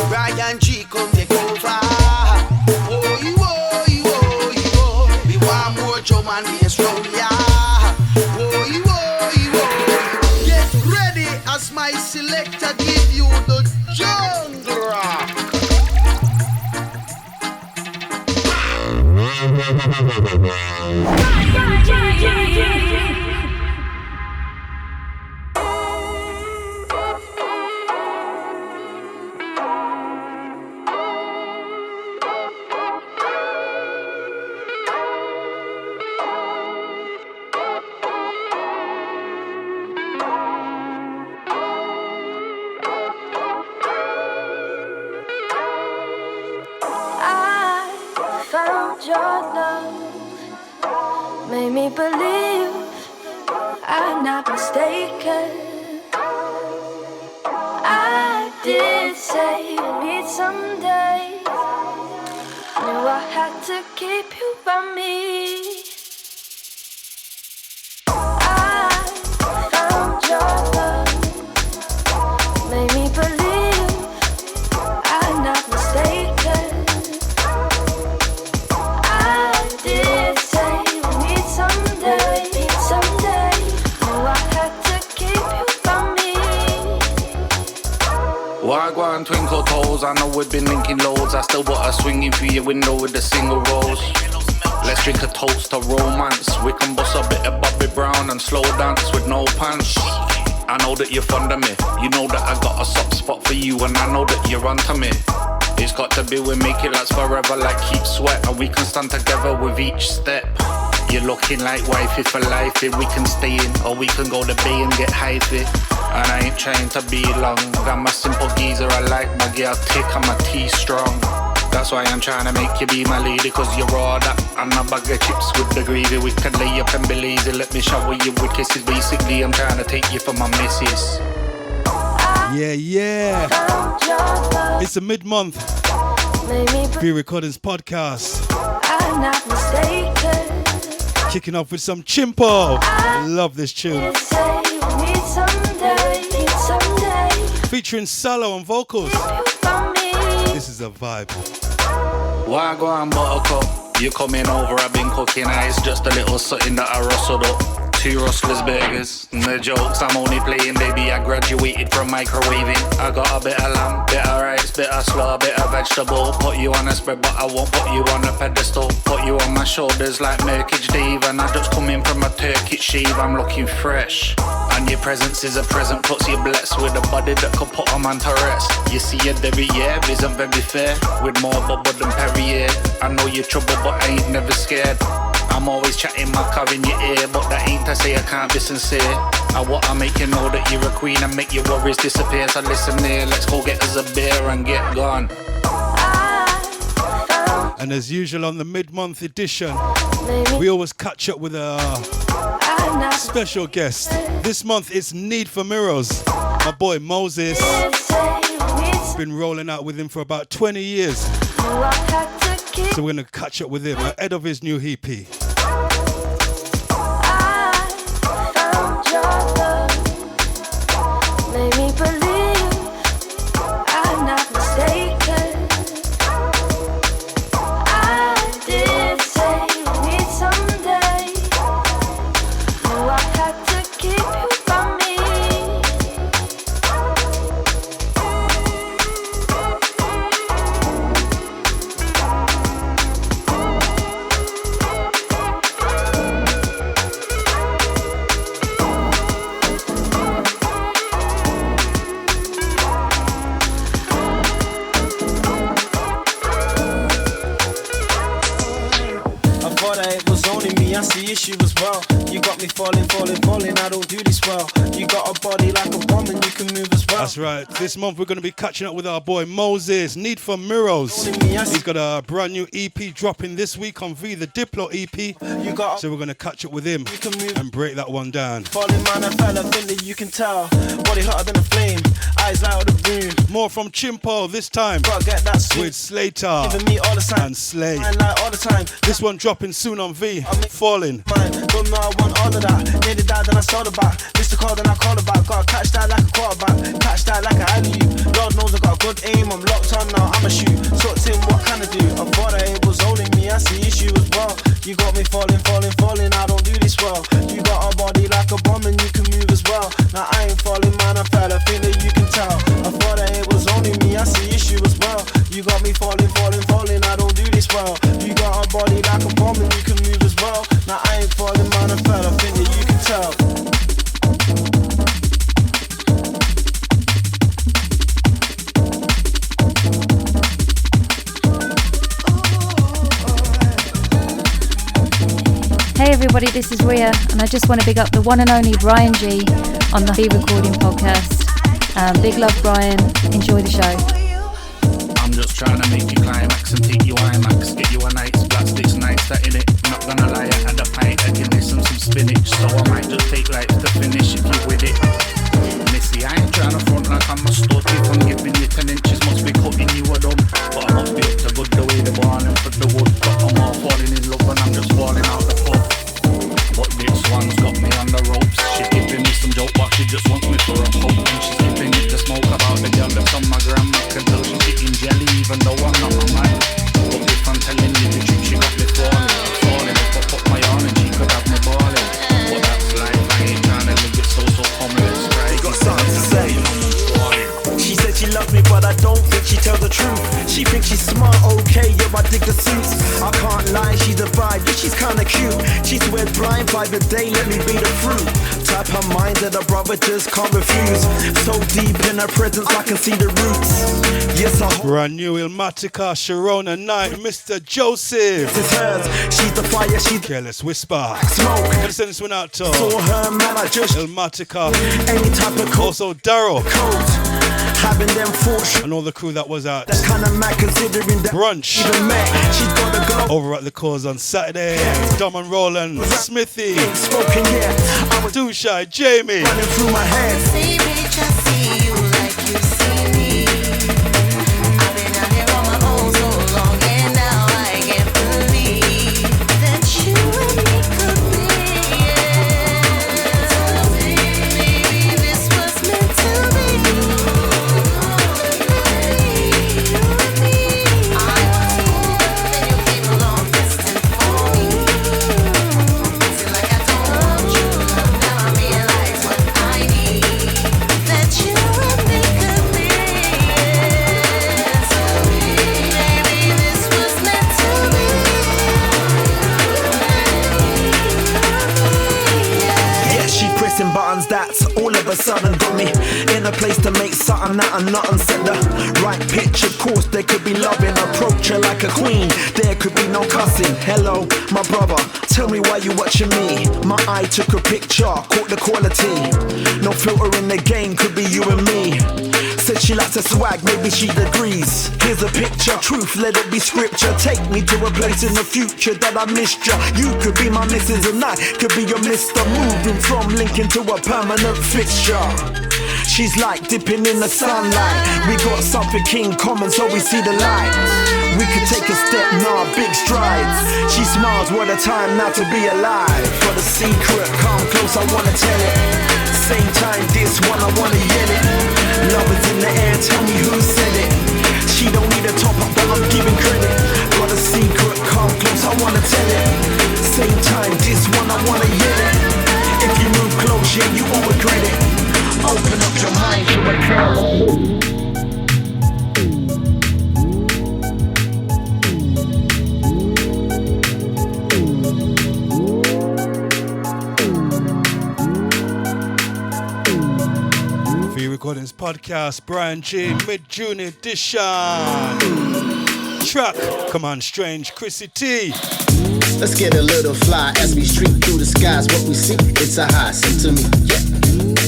Bryan G come take over. We want more drum and bass round, yeah. Get ready as my selector give you the jungle rock. Made me believe I'm not mistaken. I did say we'd meet someday. Knew I had to keep you by me. I found your love. Made me believe I'm not mistaken. Wagwan twinkle toes, I know we've been linking loads. I still got her swinging through your window with the single rolls. Let's drink a toast to romance. We can bust a bit of Bobby Brown and slow dance with no pants. I know that you're fond of me. You know that I got a soft spot for you, and I know that you're onto me. It's got to be we make it last forever, like keep sweat, and we can stand together with each step. You're looking like wifey for life. We can stay in, or we can go to bay and get hypey. And I ain't trying to be long. I'm a simple geezer, I like my girl thick and my tea strong. That's why I'm trying to make you be my lady, cause you're all that and a bag of chips with the gravy. We can lay up and be lazy, let me shower you with kisses. Basically, I'm trying to take you for my missus. Yeah. It's a mid-month Free Recordings podcast. I'm not mistaken. Kicking off with some Chimpo. Love this tune. Featuring Salo on vocals. This is a vibe. Why go on buttercup? You coming over, I've been cooking ice. Just a little something that I rustled up. 2 rustlers burgers. No jokes, I'm only playing, baby. I graduated from microwaving. I got a bit of lamb, bit of rice, bit of slaw, bit of vegetable. Put you on a spread, but I won't put you on a pedestal. Put you on my shoulders like Merkage Dave. And I just come in from a Turkish shave, I'm looking fresh. And your presence is a present, puts you blessed with a body that could put a man to rest. You see a derriere isn't very fair, with more bubble than Perrier. I know you're trouble, but I ain't never scared. I'm always chatting my car in your ear, but that ain't to say I can't be sincere. I want to make you know that you're a queen and make your worries disappear. So listen here, let's go get us a beer and get gone. And as usual on the mid-month edition, we always catch up with a special guest. This month it's Need for Mirrors. My boy Moses. Been rolling out with him for about 20 years. So we're going to catch up with him ahead of his new EP. Made me believe I'm not mistaken. I did say we'd meet someday. Knew I had to keep you from me. I see issue as well. You got me falling. I don't do this well. You got a body like a bomb and you can move as well. That's right. This month we're going to be catching up with our boy Moses. Need for Mirrors. He's got a brand new EP dropping this week on V, the Diplo EP. So we're going to catch up with him and break that one down. Falling man, I fell, I think that you can tell. Body hotter than a flame, eyes out of the room. More from Chimpo this time. Gotta get that with Slater me all the time. and Slay. Like all the time. This one dropping soon. Tune on V, Falling. Don't know I want all of that. Nearly died and I sold the back. Missed the call then I call it back. Gotta catch that like a quarterback. Catch that like an alley. Lord knows I got a good aim. I'm locked on now, I'ma shoot. Sucked in, what can I do? I thought that it was only me, I see issue as well. You got me falling, falling, falling. I don't do this well. You got a body like a bomb and you can move as well. Now I ain't falling, man, I fell. I think that you can tell. I thought that it was only me, I see issue as well. You got me falling, falling, falling. I don't do this well. You got a body like a bomb and you can move as well. Now I ain't falling, man, I fell. I think that you can tell. Hey everybody, this is Ria, and I just want to big up the one and only Bryan G on the Recording podcast. Big love, Bryan. Enjoy the show. I'm just trying to make you climax and take you IMAX. Get you a nice black sticks, nice that in it. Not gonna lie, I had a pint again, this and some spinach. So I might just take lights to finish if you with it. Missy, I ain't trying to front like I'm a stud. If I'm giving you 10 inches, must be cutting you a dumb. But I must be up to good the way the barn and for the wood. But I'm all falling in love and I'm just falling out the pub. But this one's got me on the ropes. She's giving me some joke, but she just wants me for a poke. And she's giving me the smoke about the girl that's on my gram. I can tell she's eating jelly even though I'm not a man. But if I'm telling you the truth, she got me falling. If I put my arm and she could have me balling. But that's life, I ain't trying to live it so homeless. Right? Got something to say. She said she loves me, but I don't think she tells the truth. She thinks she's smart, okay, yeah, I dig the suits. I can't lie, she's a vibe, yeah, she's kinda cute. She swears blind by the day, let me be the fruit. Type her mind that a brother just can't refuse. So deep in her presence, I can see the roots. Yes, I Brand new Illmatika, Sherona night, Mr. Joseph. It's hers, she's the fire, she's Careless Whisper. smoke. Gonna send this one out to Saw her, man, I just Illmatika, any type of coat, also Daryl, having them thoughts. and all the crew that was at That's kinda mad considering that brunch even met. She's gotta go. over at the cause on Saturday. Dom and Roland, Smithy, Spoken yet, I was Too Shy, Jamie. running through my head. See, bitch, I see you like you see me. I've been out here on my own so long, and now I can't believe that you and me could be. Maybe this was meant to be. I was cool, then you came along distant for me. Feel like I don't want you, now I realize what I need. That you and me could be. So maybe this was meant to be. Yeah, she pressing buttons that's all of a sudden got me in a place to make something out of nothing. Set the right pitch, of course there could be loving. Approach her like a queen, there could be no cussing. Hello, my brother, tell me why you watching me. My eye took a picture, caught the quality. No filter in the game, could be you and me. Said she likes a swag, maybe she agrees. Here's a picture, truth, let it be scripture. Take me to a place in the future that I missed ya. You could be my missus and I could be your mister. Moving from Lincoln to a permanent fixture. She's like dipping in the sunlight. We got something in common, so we see the light. We could take a step, nah, big strides. She smiles, what a time now to be alive. For the secret, come close, I wanna tell it. Same time, this one, I wanna yell it. Love is in the air, tell me who said it. She don't need a top up, but I'm giving credit. Got a secret, come close, I wanna tell it. Same time, this one, I wanna yell it. If you move close, yeah, you won't regret it. Open up your mind to a girl. Recordings podcast, Bryan G, mid-June edition. Track, come on, strange, Chrissy T. Let's get a little fly as we streak through the skies. What we see, it's a high, sing to me, yeah.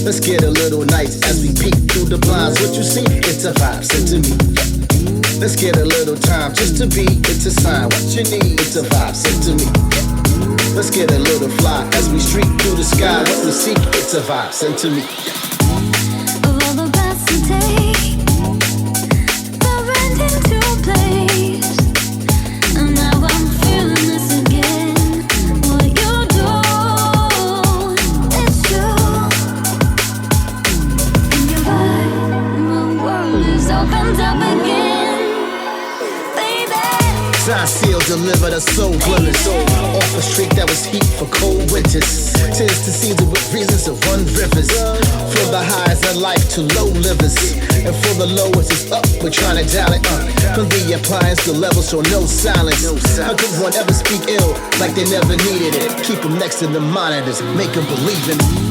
Let's get a little nice as we peek through the blinds. What you see, it's a vibe, sing to me, yeah. Let's get a little time just to be, it's a sign. What you need, it's a vibe, sing to me, yeah. Let's get a little fly as we streak through the sky. What we see, it's a vibe, sing to me, yeah. Place, and now I'm feeling this again. Sign seal, deliver the soul glimmers. Off a streak that was heat for cold winters. Tis the season with reasons to run rivers. From the highs of life to low livers. And for the lowest it's up, we're trying to dial it up. From the appliance to level, so no silence. How could one ever speak ill like they never needed it? Keep them next to the monitors, make them believe in it.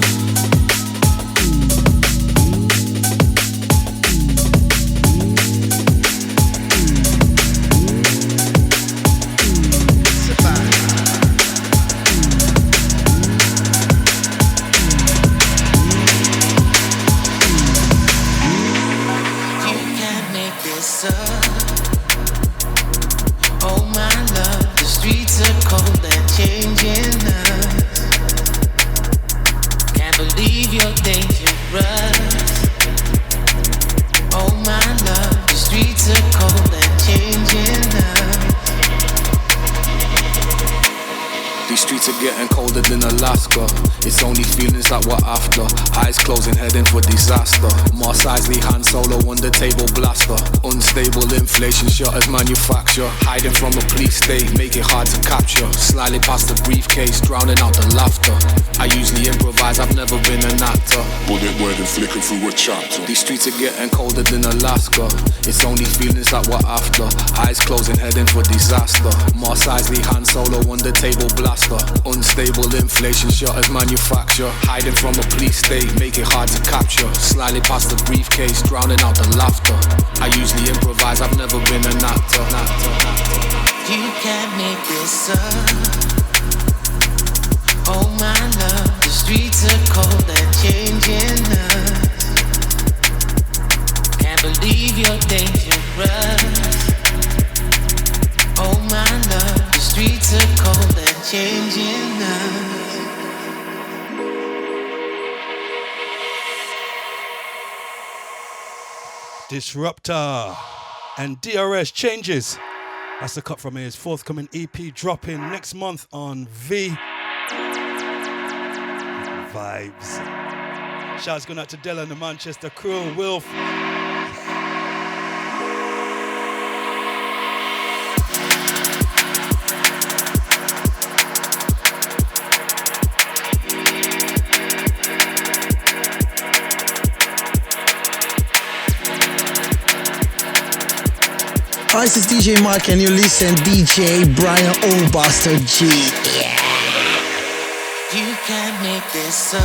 Shutters manufacture, hiding from a police state, make it hard to capture. Slightly past the briefcase, drowning out the laughter. I usually improvise, I've never been an actor. Bullet word and flicking through a chapter. These streets are getting colder than Alaska. It's only feelings that we're after. Eyes closing, heading for disaster. Mars Isley, Han Solo on the table blaster. Unstable inflation, shutters manufacture, hiding from a police state, make it hard to capture. Slightly past the briefcase, drowning out the laughter. I usually improvise, I've never been an actor. You can't make this up. Oh my love, the streets are cold and changing us. Can't believe you're dangerous. Oh my love, the streets are cold and changing us. Disrupta and DRS changes. That's the cut from his forthcoming EP dropping next month on V. Vibes. Shouts going out to Della and the Manchester crew, Wilf. Hi, this is DJ Mark and you listen DJ Bryan Oberon G. Yeah. You can't make this up.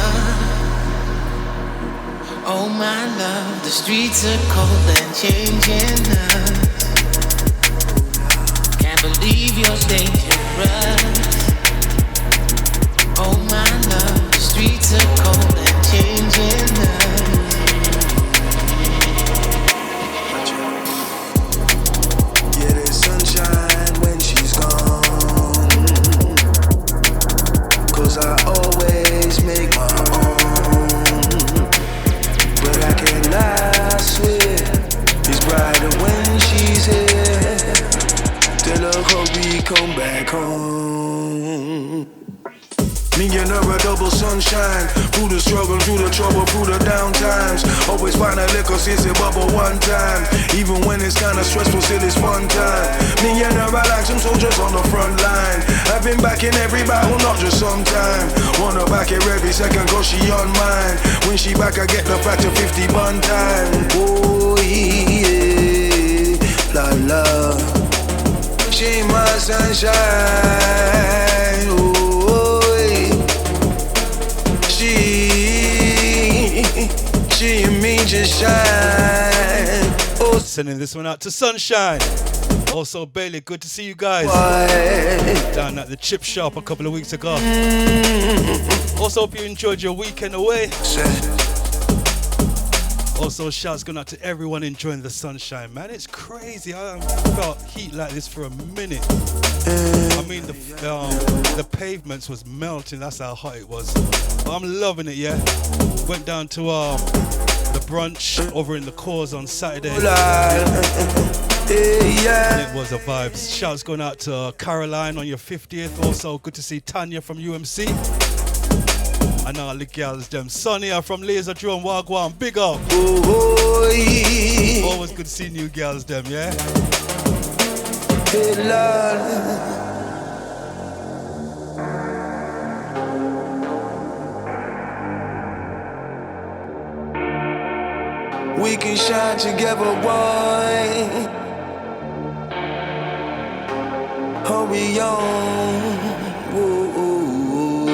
Oh my love, the streets are cold and changing us. Can't believe you're dangerous. Oh my love, the streets are cold and changing us. Yeah, there's sunshine when she's gone. 'Cause I always make my own. But I can't lie, I swear it's brighter when she's here. Tell her hurry, come back home. Me and her a double sunshine. Through the struggle, through the trouble, through the down times. Always find a liquor since it bubble one time. Even when it's kinda stressful, still it's fun time. Me and her are like some soldiers on the front line. I've been back in every battle, not just sometime. Wanna back her every second, 'cause she on mine. When she back, I get the factor 50 one time. Oh yeah, la la. She my sunshine. Oh. She and me just shine. Oh. Sending this one out to Sunshine. Also Bailey, good to see you guys. Down at the chip shop a couple of weeks ago. Also hope you enjoyed your weekend away. Also shouts going out to everyone enjoying the sunshine, man. It's crazy. I haven't felt heat like this for a minute. I mean the pavements was melting, that's how hot it was. But I'm loving it, yeah. Went down to the brunch over in the Cause on Saturday. It was a vibe. Shouts going out to Caroline on your 50th. Also good to see Tanya from UMC. And all the girls, them Sonia from Laser Drum, Wagwan, big up. Always good to see new girls, them, yeah? Hey Lord, we can shine together, boy. Hurry on. Whoa.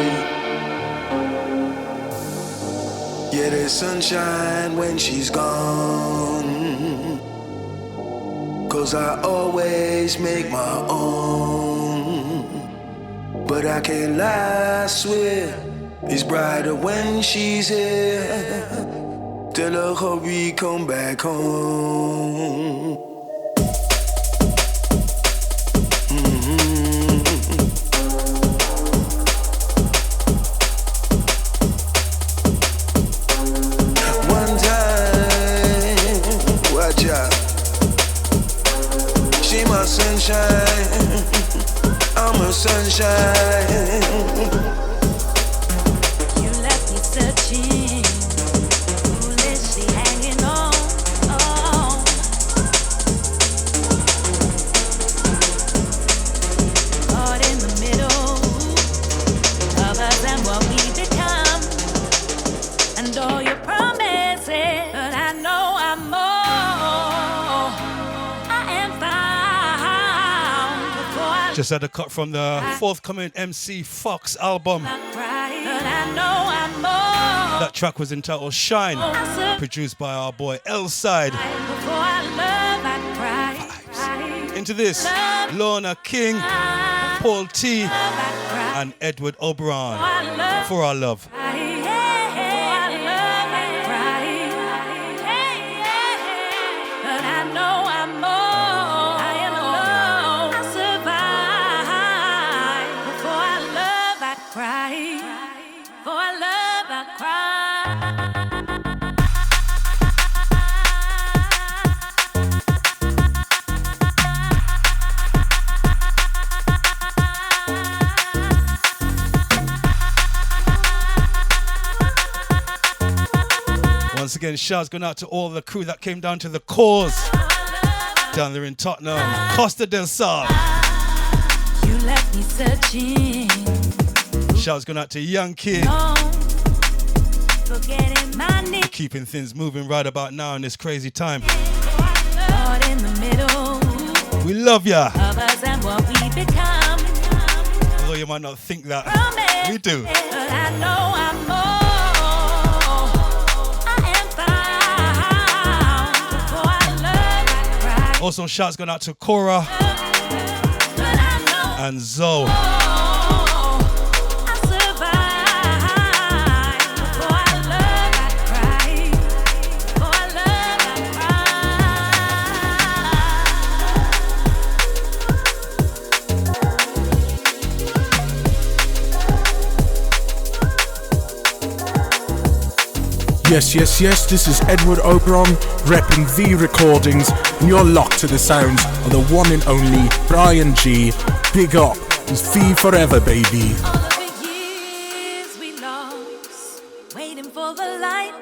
Yeah, there's sunshine when she's gone. 'Cause I always make my own. But I can't lie, I swear it's brighter when she's here. Tell her hurry, come back home. One time, watch out. She my sunshine, I'm her sunshine. You left me searching, foolishly hanging on. Caught in the middle of us and what we become, and all your promises. But I know I'm more. I am found before I Just had a cut from the forthcoming MC Fox album. cry. But I know I'm more. That track was entitled Shine, produced by our boy L-Side. Before I love, I cry. Into this, Lorna King, Paul T, and Edward Oberon for our love. But I know I'm more. I am alone. I survive. Before I love, I cry. Before I love, I cry. Once again, shouts going out to all the crew that came down to the cause down there in Tottenham, Costa del Sol. You left me searching. Shouts going out to Young Kid, Forgetting my name. keeping things moving right about now in this crazy time. Caught in the middle We love ya, of us and what we become. although you might not think that. We do. But I know I'm more. I am found. Before I love, I cry. Also, shouts going out to Cora But I know and Zoe. I survive. Before I love, I cry. Before I love, I Yes, this is Edward Oberon, repping V Recordings, and you're locked to the sounds of the one and only Bryan G. Big up, it's V forever, baby. All of the years we lost, waiting for the light.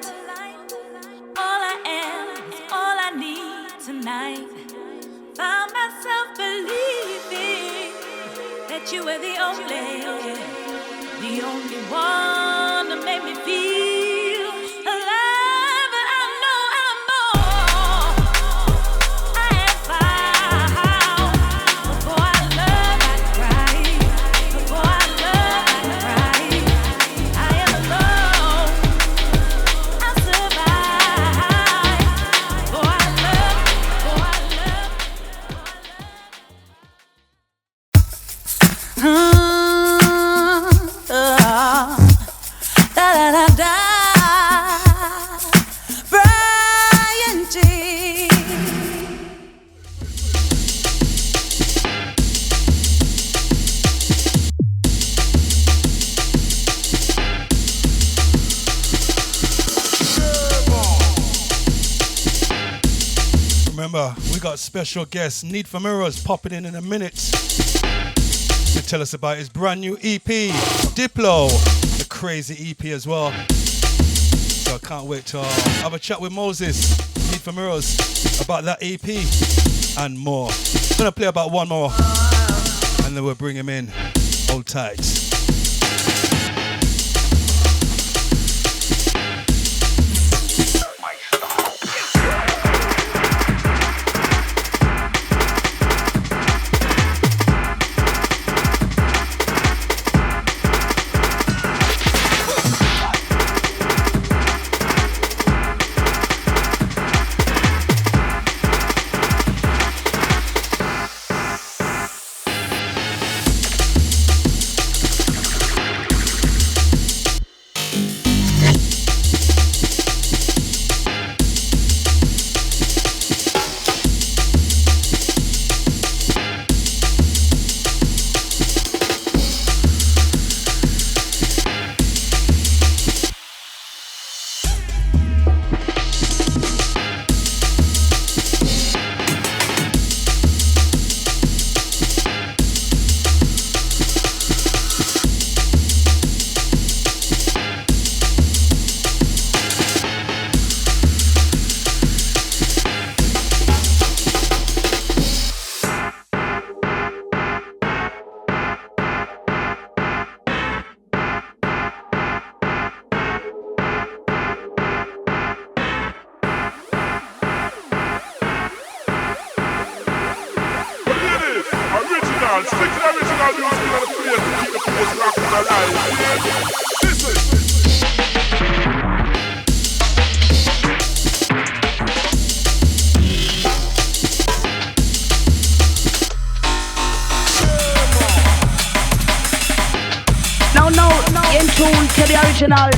All I am is all I need tonight. Found myself believing that you were the only one to make me feel alive. But I know I'm more. I am found. Before I love, I cry. Before I love, I cry. I am alone. I survive. Before I love, before I love. Da da da da. Bryan G. Remember, we got special guest Need for Mirrors popping in a minute to tell us about his brand new EP, Diplo, the crazy EP as well. So I can't wait to have a chat with Moses, Need for Mirrors, about that EP and more. Gonna play about one more, and then we'll bring him in. Hold tight.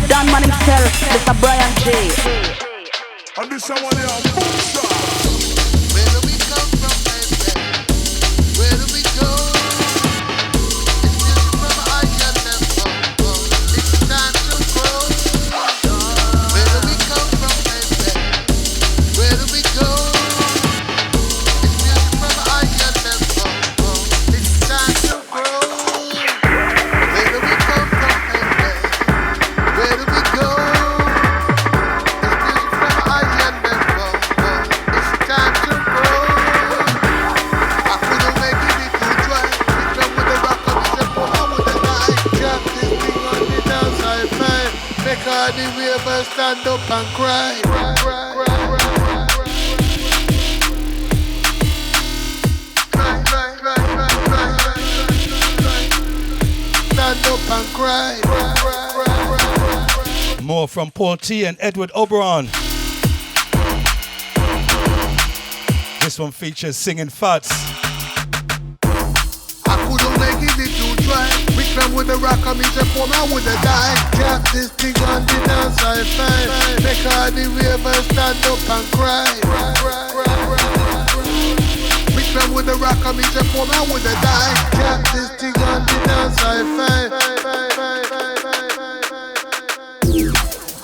Dan man himself, Mr. Bryan G. And this someone else, Where do we come from, baby? Where do we go? It's music from higher level. It's time to grow. Where do we come from, baby? Where do we go? It's music from higher level. It's time to grow. Where do we come from, baby? Where do we go? It's music from higher level. It's time to grow. I couldn't make it if you try. We come with the rock of the tempo, I would have died. Drop this thing on the downside, man. Make all the ravers stand up and cry. Stand up and cry. More from Paul T and Edward Oberon. This one features Singing Fats. I couldn't make it if you try. We come with the rock on me, the form I would have died. Drop this thing on the downside, fine. Make all the ravers stand up and cry. We come with the rock on me, the form I would have died. Drop this thing on the downside, fine.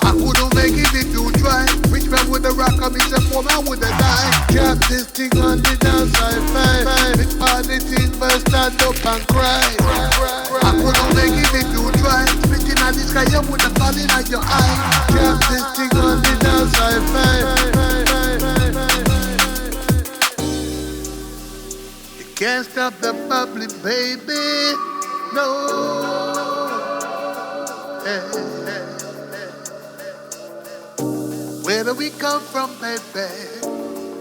I couldn't make it if you try. Which man with the rock on me, the form I would have died. Drop this thing on the downside, fine. Big party thing, first stand up and cry. I couldn't make it if you try. Spitting at the sky, you would have fallen at your eye. Drop this thing on the downside, fine. You can't stop the bubbling, baby. No. Hey. Where do we come from, baby?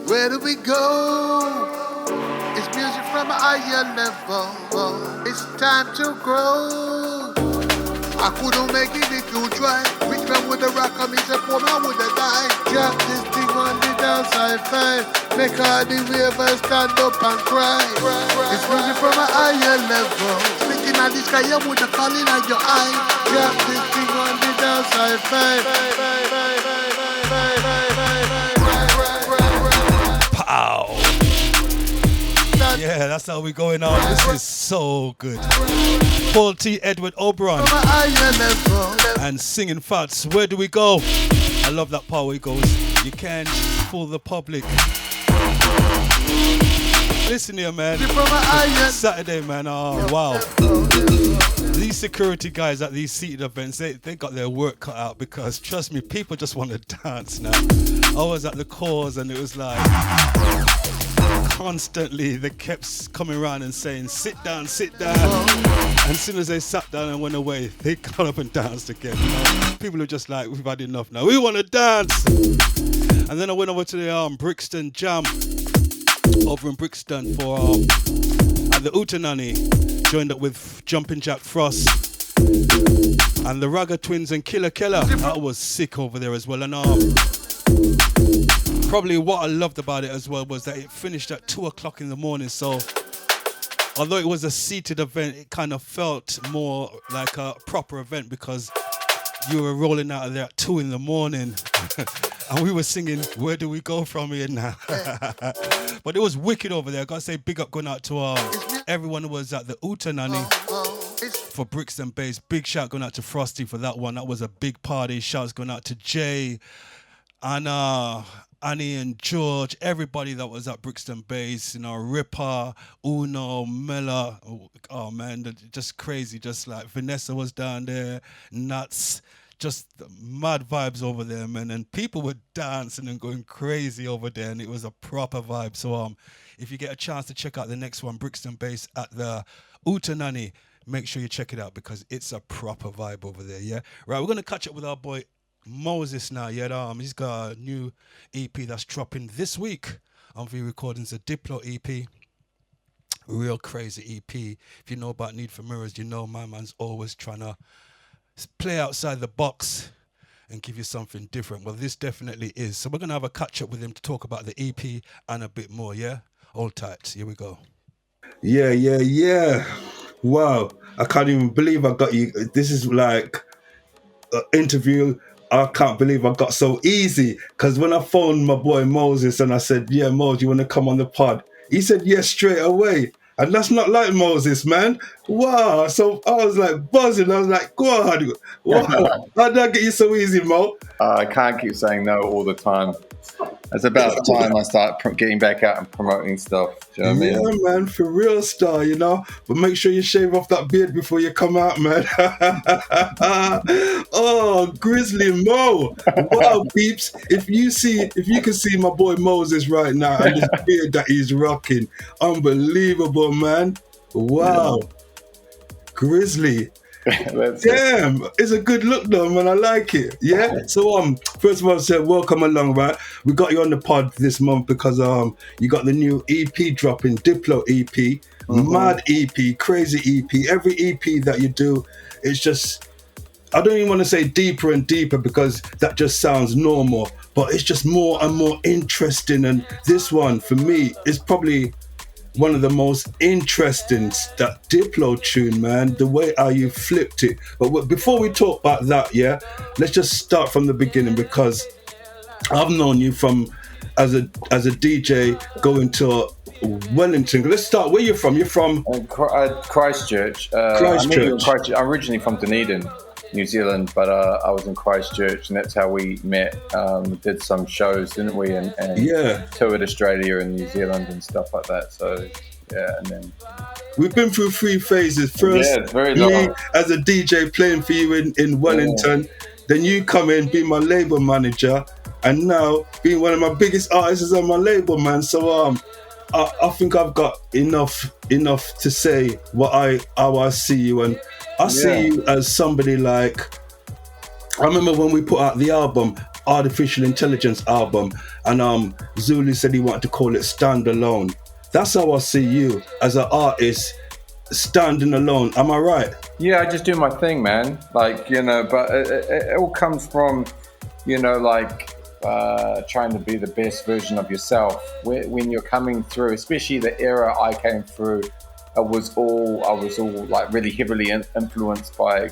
Where do we go? It's music from a higher level. It's time to grow. I couldn't make it if you try. Which man with the rock on me, the poor man would have died. Drop this thing on the downside, fine. Make all the ravers stand up and cry. It's music from a higher level. Spitting at the sky, you would have fallen at your eye. Drop this thing on the downside, fine. Pow! Yeah, that's how we going on. This is so good. Paul T, Edward Oberon, and Singing Fats. Where do we go? I love that part where he goes, you can't fool the public. Listen here, man. Saturday, man. Oh, wow. These security guys at these seated events, they got their work cut out because, trust me, people just want to dance now. I was at the cause and it was like, constantly they kept coming around and saying, sit down. And as soon as they sat down and went away, they got up and danced again. You know? People are just like, we've had enough now. We want to dance. And then I went over to the Brixton Jam over in Brixton for at the Utanani. Joined up with Jumpin' Jack Frost and the Ragga Twins and Killer Keller. That was sick over there as well. And probably what I loved about it as well was that it finished at 2 o'clock in the morning. So although it was a seated event, it kind of felt more like a proper event because you were rolling out of there at 2 in the morning and we were singing, where do we go from here now? But it was wicked over there. I gotta say big up going out to everyone who was at the Utanani for Brixton Base. Big shout going out to Frosty for that one. That was a big party. Shouts going out to Jay, Anna, Annie and George, everybody that was at Brixton Base, you know, Ripper, Uno, Miller, oh man, just crazy, just like Vanessa was down there, Nuts, just mad vibes over there, man, and people were dancing and going crazy over there, and it was a proper vibe. So if you get a chance to check out the next one, Brixton Base at the Utanani, make sure you check it out because it's a proper vibe over there, yeah? Right, we're going to catch up with our boy Moses now, yeah. He's got a new EP that's dropping this week on V Recordings, a Diplo EP. Real crazy EP. If you know about Need for Mirrors, you know my man's always trying to play outside the box and give you something different. Well, this definitely is. So we're going to have a catch up with him to talk about the EP and a bit more, yeah? Hold tight. Here we go. Yeah. Wow. I can't even believe I got you. This is like an interview I can't believe I got so easy, because when I phoned my boy Moses and I said, yeah, Moses, you want to come on the pod? He said, yes, straight away. And that's not like Moses, man. Wow. So I was like buzzing. I was like, God, wow. How did I get you so easy, Mo? I can't keep saying no all the time. It's about time I start getting back out and promoting stuff. Do you know what I mean? Yeah, man, for real star, you know. But make sure you shave off that beard before you come out, man. Oh, Grizzly Mo. Wow, peeps. If you can see my boy Moses right now and this beard that he's rocking, unbelievable, man. Wow. Yeah. Grizzly. Damn, it's a good look though, man. I like it. Yeah. So first of all, I said welcome along, right? We got you on the pod this month because you got the new EP dropping, Diplo EP, mad EP, crazy EP. Every EP that you do, it's just, I don't even want to say deeper and deeper because that just sounds normal, but it's just more and more interesting. And this one for me is probably one of the most interesting, that Diplo tune, man, the way how you flipped it. But before we talk about that, yeah, let's just start from the beginning, because I've known you from as a DJ going to Wellington. Let's start where you're from. You're from Christchurch. Christchurch. I'm originally from Dunedin, New Zealand, but I was in Christchurch, and that's how we met. We did some shows, didn't we? And toured Australia and New Zealand and stuff like that. So yeah, and then we've been through 3 phases. First, it's very long. Me as a DJ playing for you in Wellington, then you come in, be my label manager, and now being one of my biggest artists on my label, man. So I think I've got enough to say how I see you, and I see you as somebody like, I remember when we put out the album, Artificial Intelligence album, and Zulu said he wanted to call it Standalone. That's how I see you, as an artist, standing alone. Am I right? Yeah, I just do my thing, man. Like, you know, but it all comes from, you know, like trying to be the best version of yourself. When you're coming through, especially the era I came through, I was all like really heavily influenced by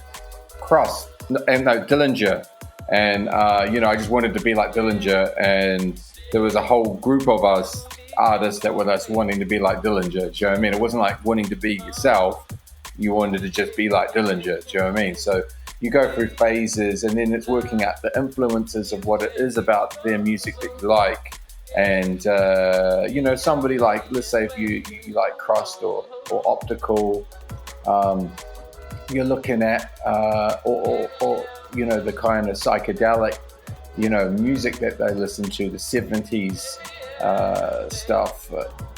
Dillinger, and you know, I just wanted to be like Dillinger, and there was a whole group of us artists that were us wanting to be like Dillinger. Do you know what I mean? It wasn't like wanting to be yourself; you wanted to just be like Dillinger. Do you know what I mean? So you go through phases, and then it's working out the influences of what it is about their music that you like. And you know, somebody like, let's say if you like Crust or Optical, you're looking at or you know, the kind of psychedelic, you know, music that they listen to, the 70s stuff,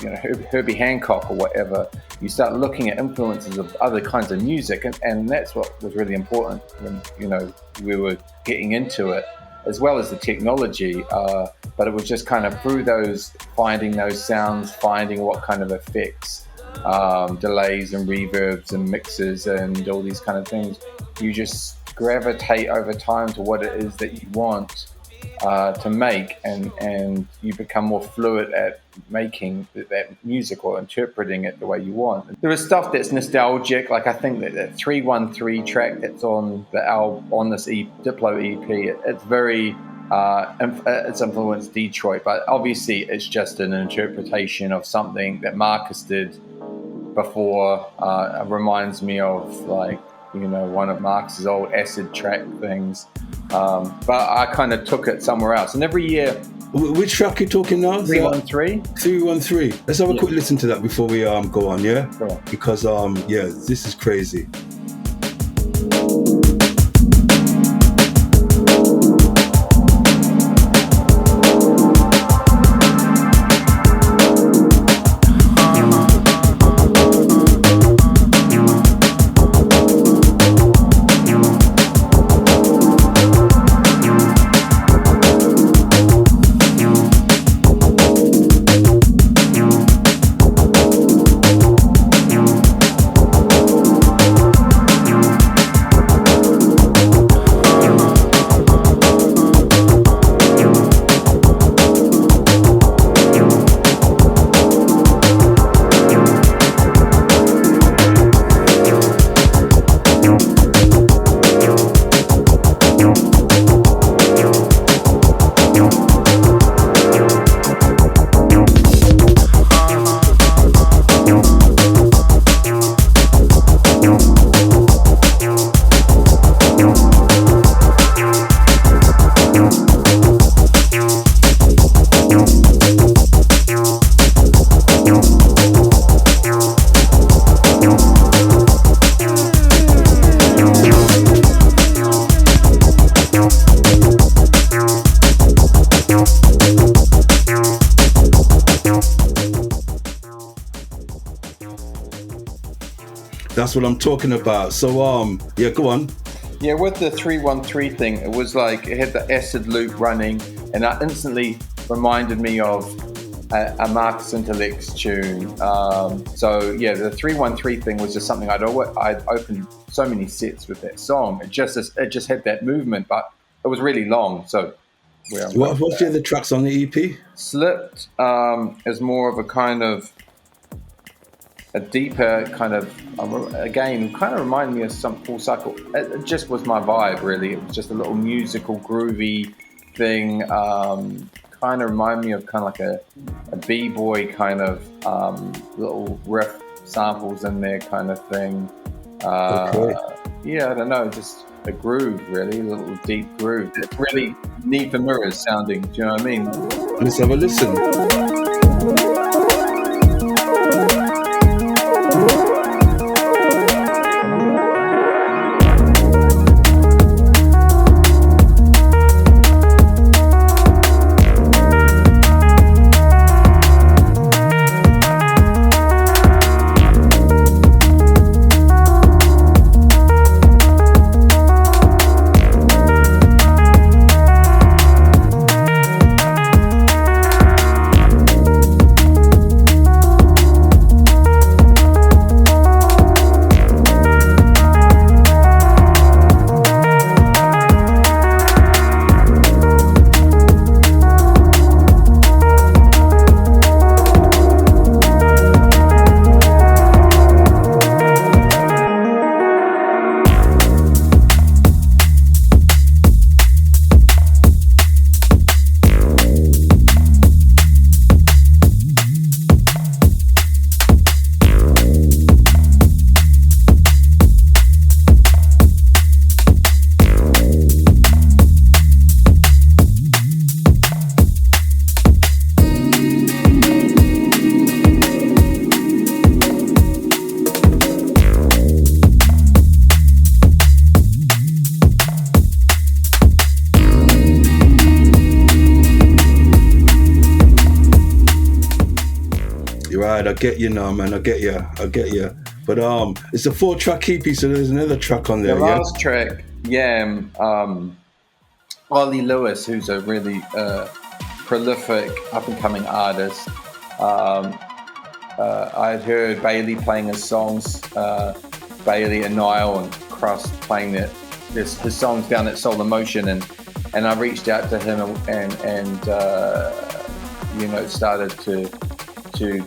you know, Herbie Hancock or whatever, you start looking at influences of other kinds of music, and that's what was really important when, you know, we were getting into it, as well as the technology. But it was just kind of through those, finding those sounds, finding what kind of effects, delays and reverbs and mixes and all these kind of things. You just gravitate over time to what it is that you want to make, and you become more fluid at making that music or interpreting it the way you want. There is stuff that's nostalgic, like I think that 313 track that's on the album, on this Diplo EP, it's very it's influenced Detroit, but obviously it's just an interpretation of something that Marcus did before. It reminds me of, like, you know, one of Marcus's old acid track things, but I kind of took it somewhere else. And every year, which track are you talking now? 313. 313. Let's have a quick listen to that before we go on, yeah? Sure. Because yeah, this is crazy. That's what I'm talking about. So, yeah, go on. Yeah, with the 313 thing, it was like, it had the acid loop running, and that instantly reminded me of a Marcus Intellect's tune. So, yeah, the 313 thing was just something I'd opened so many sets with that song. It just had that movement, but it was really long. So, what's the other tracks on the EP? Slipped is more of a kind of a deeper kind of, again, kind of reminded me of some Full Cycle. It just was my vibe, really. It was just a little musical, groovy thing. Kind of remind me of kind of like a b-boy kind of little riff samples in there kind of thing. Okay. Yeah, I don't know, just a groove, really, a little deep groove. It's really Need for Mirrors sounding, do you know what I mean? Let's have a listen. side. I get you now, man. I get you. But it's a 4-track EP, so there's another track on there. The last track, Ollie Lewis, who's a really prolific up-and-coming artist. I'd heard Bailey playing his songs, Bailey and Niall and Crust playing his songs down at Solar Motion, and I reached out to him and started to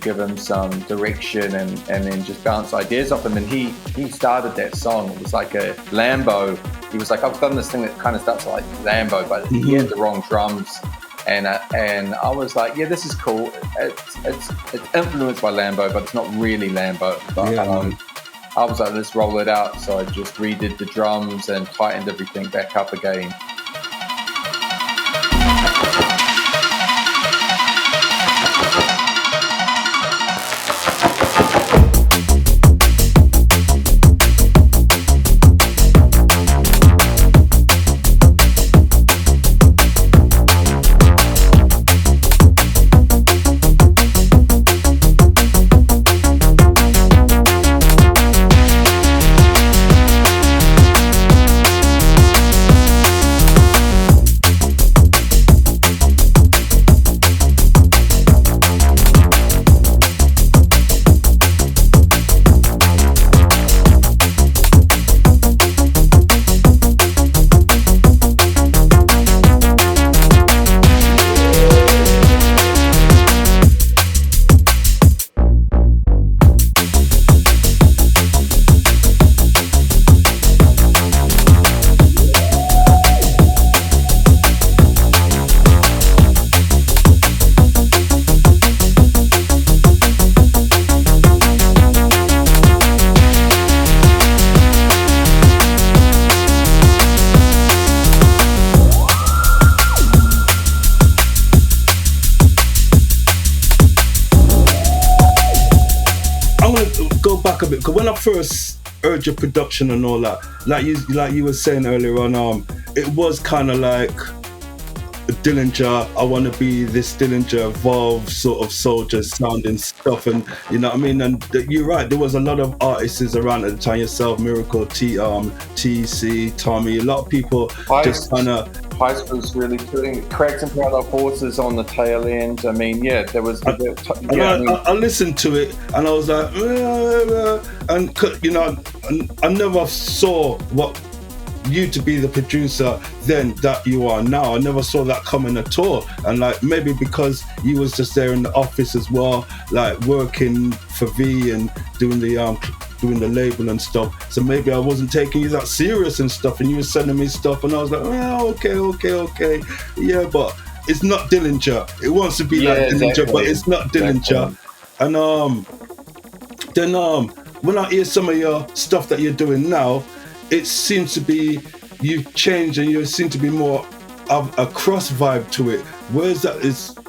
give him some direction and then just bounce ideas off him, and he started that song. It was like a Lambo. He was like, I've done this thing that kind of starts like Lambo, but he had the wrong drums. And I was like, yeah, this is cool. It's influenced by Lambo, but it's not really Lambo. But I was like, let's roll it out. So I just redid the drums and tightened everything back up again. Because when I first heard your production and all that, like you were saying earlier on, it was kind of like Dillinger. I want to be this Dillinger Evolve sort of soldier sounding stuff, and you know what I mean. And you're right. There was a lot of artists around at the time. Yourself, Miracle, T.R.A.C, Tommy. A lot of people just kind of. High School's really putting Craigs and Parallel Forces on the tail end. I mean, yeah, there was. I listened to it and I was like, and you know, I never saw what you to be the producer then that you are now. I never saw that coming at all. And like maybe because you was just there in the office as well, like working for V and doing the label and stuff, so maybe I wasn't taking you that serious and stuff, and you were sending me stuff and I was like, okay, yeah, but it's not Dillinger. It wants to be like Dillinger, exactly. But it's not Dillinger. Exactly. And then when I hear some of your stuff that you're doing now, it seems to be you've changed and you seem to be more of a cross vibe to it. Where's that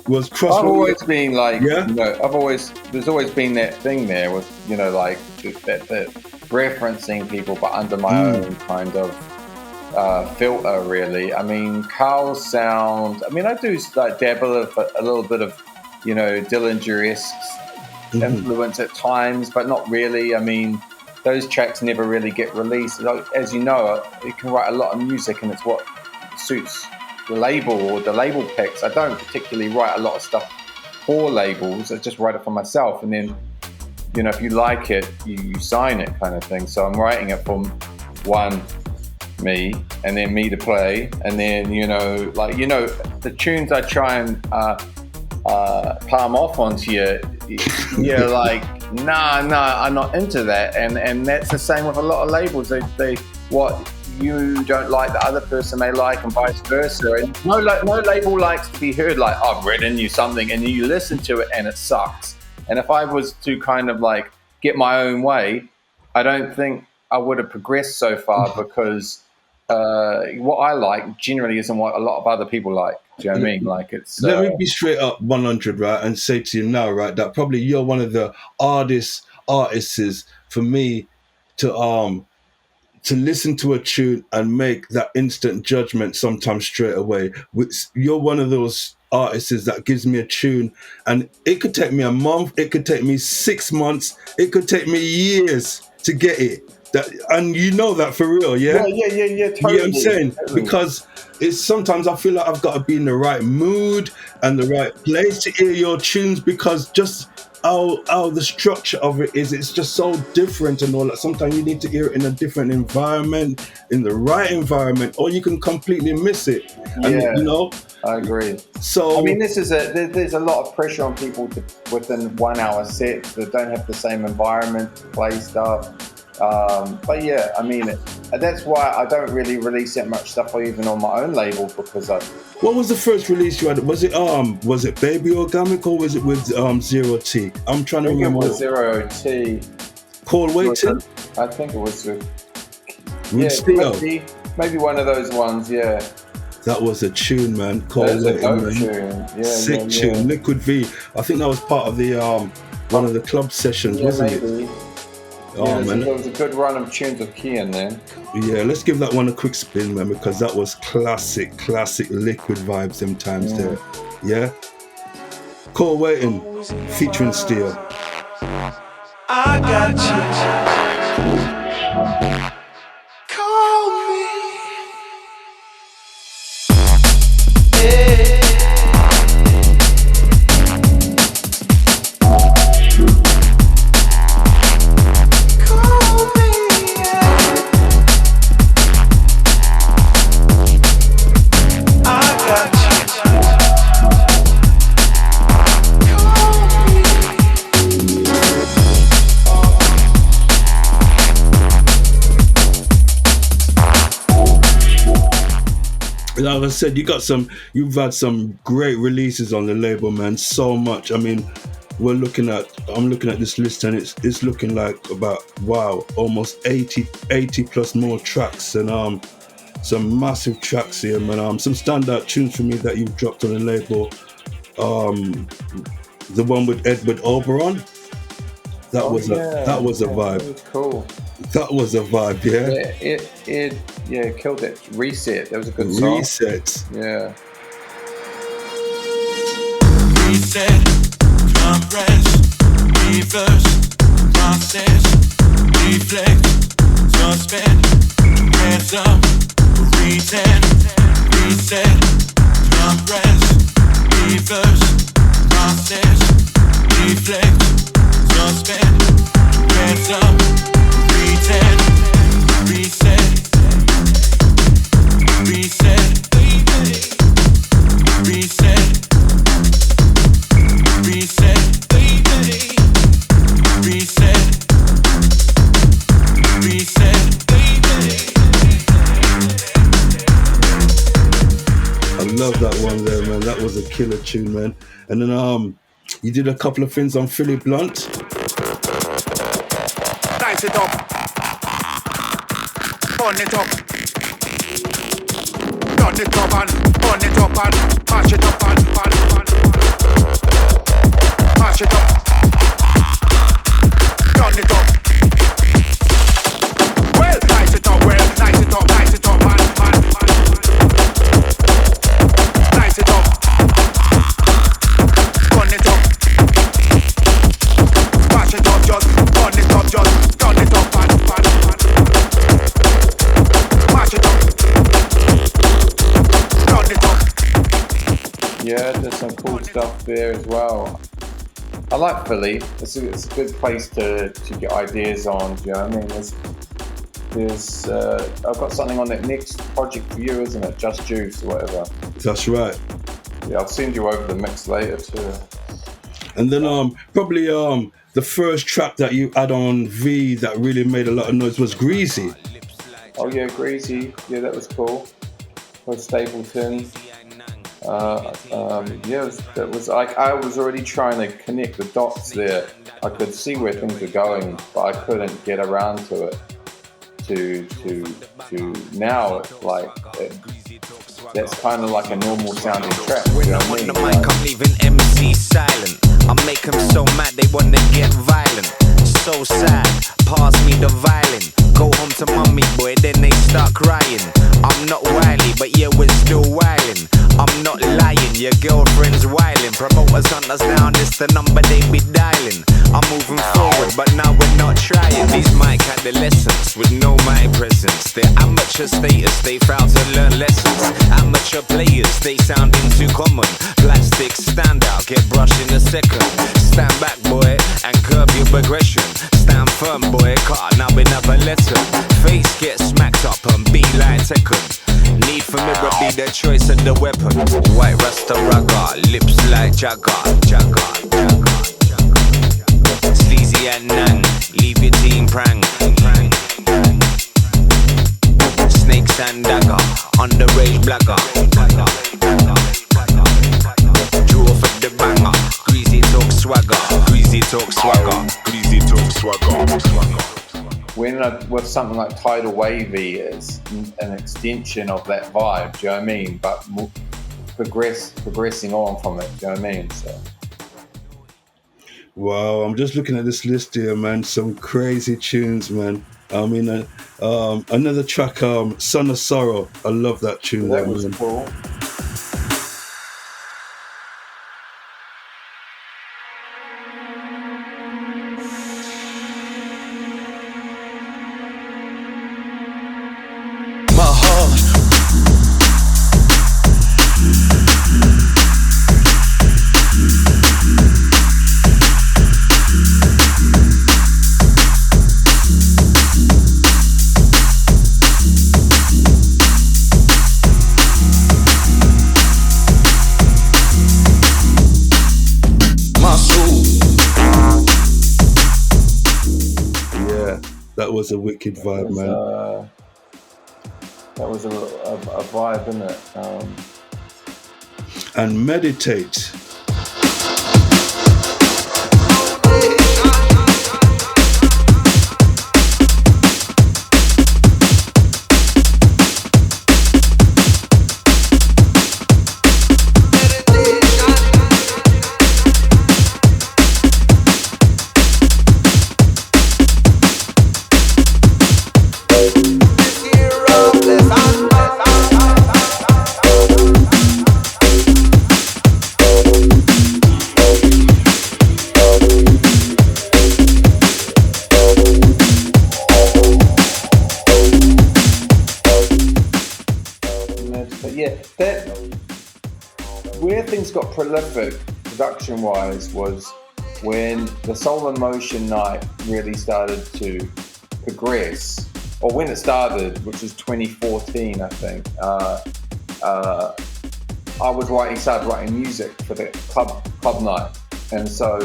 was cross? I've always been like, yeah? You know, there's always been that thing there with, you know, like that referencing people, but under my own kind of filter, really. I mean, Carl's sound. I mean, I do like dabble a little bit of, you know, Dillinger-esque influence at times, but not really. I mean, those tracks never really get released. Like, as you know, you can write a lot of music, and it's what suits the label or the label picks. I don't particularly write a lot of stuff for labels. I just write it for myself, and then, you know, if you like it, you sign it, kind of thing. So I'm writing it for me, and then me to play, and then, you know, like, you know, the tunes I try and palm off onto you, you're like, nah, I'm not into that, and that's the same with a lot of labels. They what you don't like, the other person may like, and vice versa. And no label likes to be heard like, I've written you something, and you listen to it and it sucks. And if I was to kind of like get my own way, I don't think I would have progressed so far, because what I like generally isn't what a lot of other people like. Do you know what I mean? Like, it's. Let me be straight up 100, right, and say to you now, right, that probably you're one of the artists for me to listen to a tune and make that instant judgment sometimes straight away. You're one of those artist is that gives me a tune, and it could take me a month, it could take me 6 months, it could take me years to get it. And you know that for real, yeah? Yeah, totally. You know what I'm saying? Totally. Because it's sometimes I feel like I've got to be in the right mood and the right place to hear your tunes, because just how the structure of it is, it's just so different and all that. Sometimes you need to hear it in a different environment, in the right environment, or you can completely miss it. And, Yeah, you know? I agree. So I mean, there's a lot of pressure on people within 1 hour sets that don't have the same environment to play stuff. But yeah, I mean, that's why I don't really release that much stuff even on my own label, because what was the first release you had? Was it Baby Organic, or was it with Zero T? I'm trying to remember. It was Zero T. Call Waiting? I think it was with Steel. Maybe one of those ones, yeah. That was a tune, man. Call That was a Waiting, dope man. tune. Yeah, Sick tune. Liquid V. I think that was part of the one of the club sessions, wasn't maybe. it? Yeah, Man. there was a good run of tunes of Kian then. Yeah, let's give that one a quick spin, man, because that was classic Liquid vibes them times there. Yeah? Call Waiting, featuring Steel. I got you. Call me. Hey. Like I said, you've had some great releases on the label, man. So much. I mean, I'm looking at this list, and it's looking like about, wow, almost 80 plus more tracks, and some massive tracks here, man. Some standout tunes for me that you've dropped on the label. The one with Edward Oberon. That was a vibe. That was cool. That was a vibe, yeah. It killed it. Reset. That was a good song. Reset. Yeah. Reset, compress, reverse, process, reflect, suspend, hands up, reset, compress, reverse, process, reflect, suspend, hands up, reset, reset, reset, reset. Reset, baby. Reset. Reset, baby. I love that one there, man. That was a killer tune, man. And then you did a couple of things on Philly Blunt. Dice it up. Turn it up. Turn it up and turn it up and mash it up and mash it up. Turn it up. Well, nice it up, nice it up, nice it up, man. Nice it up. Turn it up. Smash it up, just turn it up, just turn it up, man. Mash it up. Turn it up. Yeah, there's some cool stuff there as well. I like Philly. It's a good place to get ideas on. Do you know what I mean? There's I've got something on that next project for you, isn't it? Just Juice or whatever. That's right. Yeah, I'll send you over the mix later too. And then probably the first track that you had on V that really made a lot of noise was Greasy. Oh yeah, Greasy. Yeah, that was cool. With Stapleton. That was like I was already trying to connect the dots there. I could see where things were going, but I couldn't get around to it. To now, that's kind of like a normal sounding track. When I'm on the mic, I'm leaving MC silent. I make them so mad they wanna get violent. So sad, pass me the violin. Go home to mummy, boy, then they start crying. I'm not wily, but yeah, we're still wildin'. I'm not lying, your girlfriend numbers hunt us down, it's the number they be dialing. I'm moving forward, but now we're not trying. These mic adolescents with no mic presence. Their amateur status, they fail to learn lessons. Amateur players, they sounding too common. Plastic stand out, get brushed in a second. Stand back, boy, and curb your progression. Stand firm, boy, cut now another lesson. Face get smacked up and be like Tekken. Need for mirror be the choice of the weapon. White Rasta ragga, lips like Jagger. Sleazy and Nan, leave your team prang. Snakes and dagger, underage blagger. Draw for the banger, greasy talk swagger. Greasy talk swagger. Greasy talk swagger. With something like Tidal Wavy, it's an extension of that vibe, do you know what I mean? But progressing on from it, do you know what I mean? So. Wow, I'm just looking at this list here, man. Some crazy tunes, man. I mean, another track, Son of Sorrow. I love that tune. That was cool. Was a wicked vibe, man. That was a vibe, isn't it? And Meditate. Got prolific production-wise was when the Soul in Motion night really started to progress, or when it started, which was 2014, I think. I started writing music for the club night, and so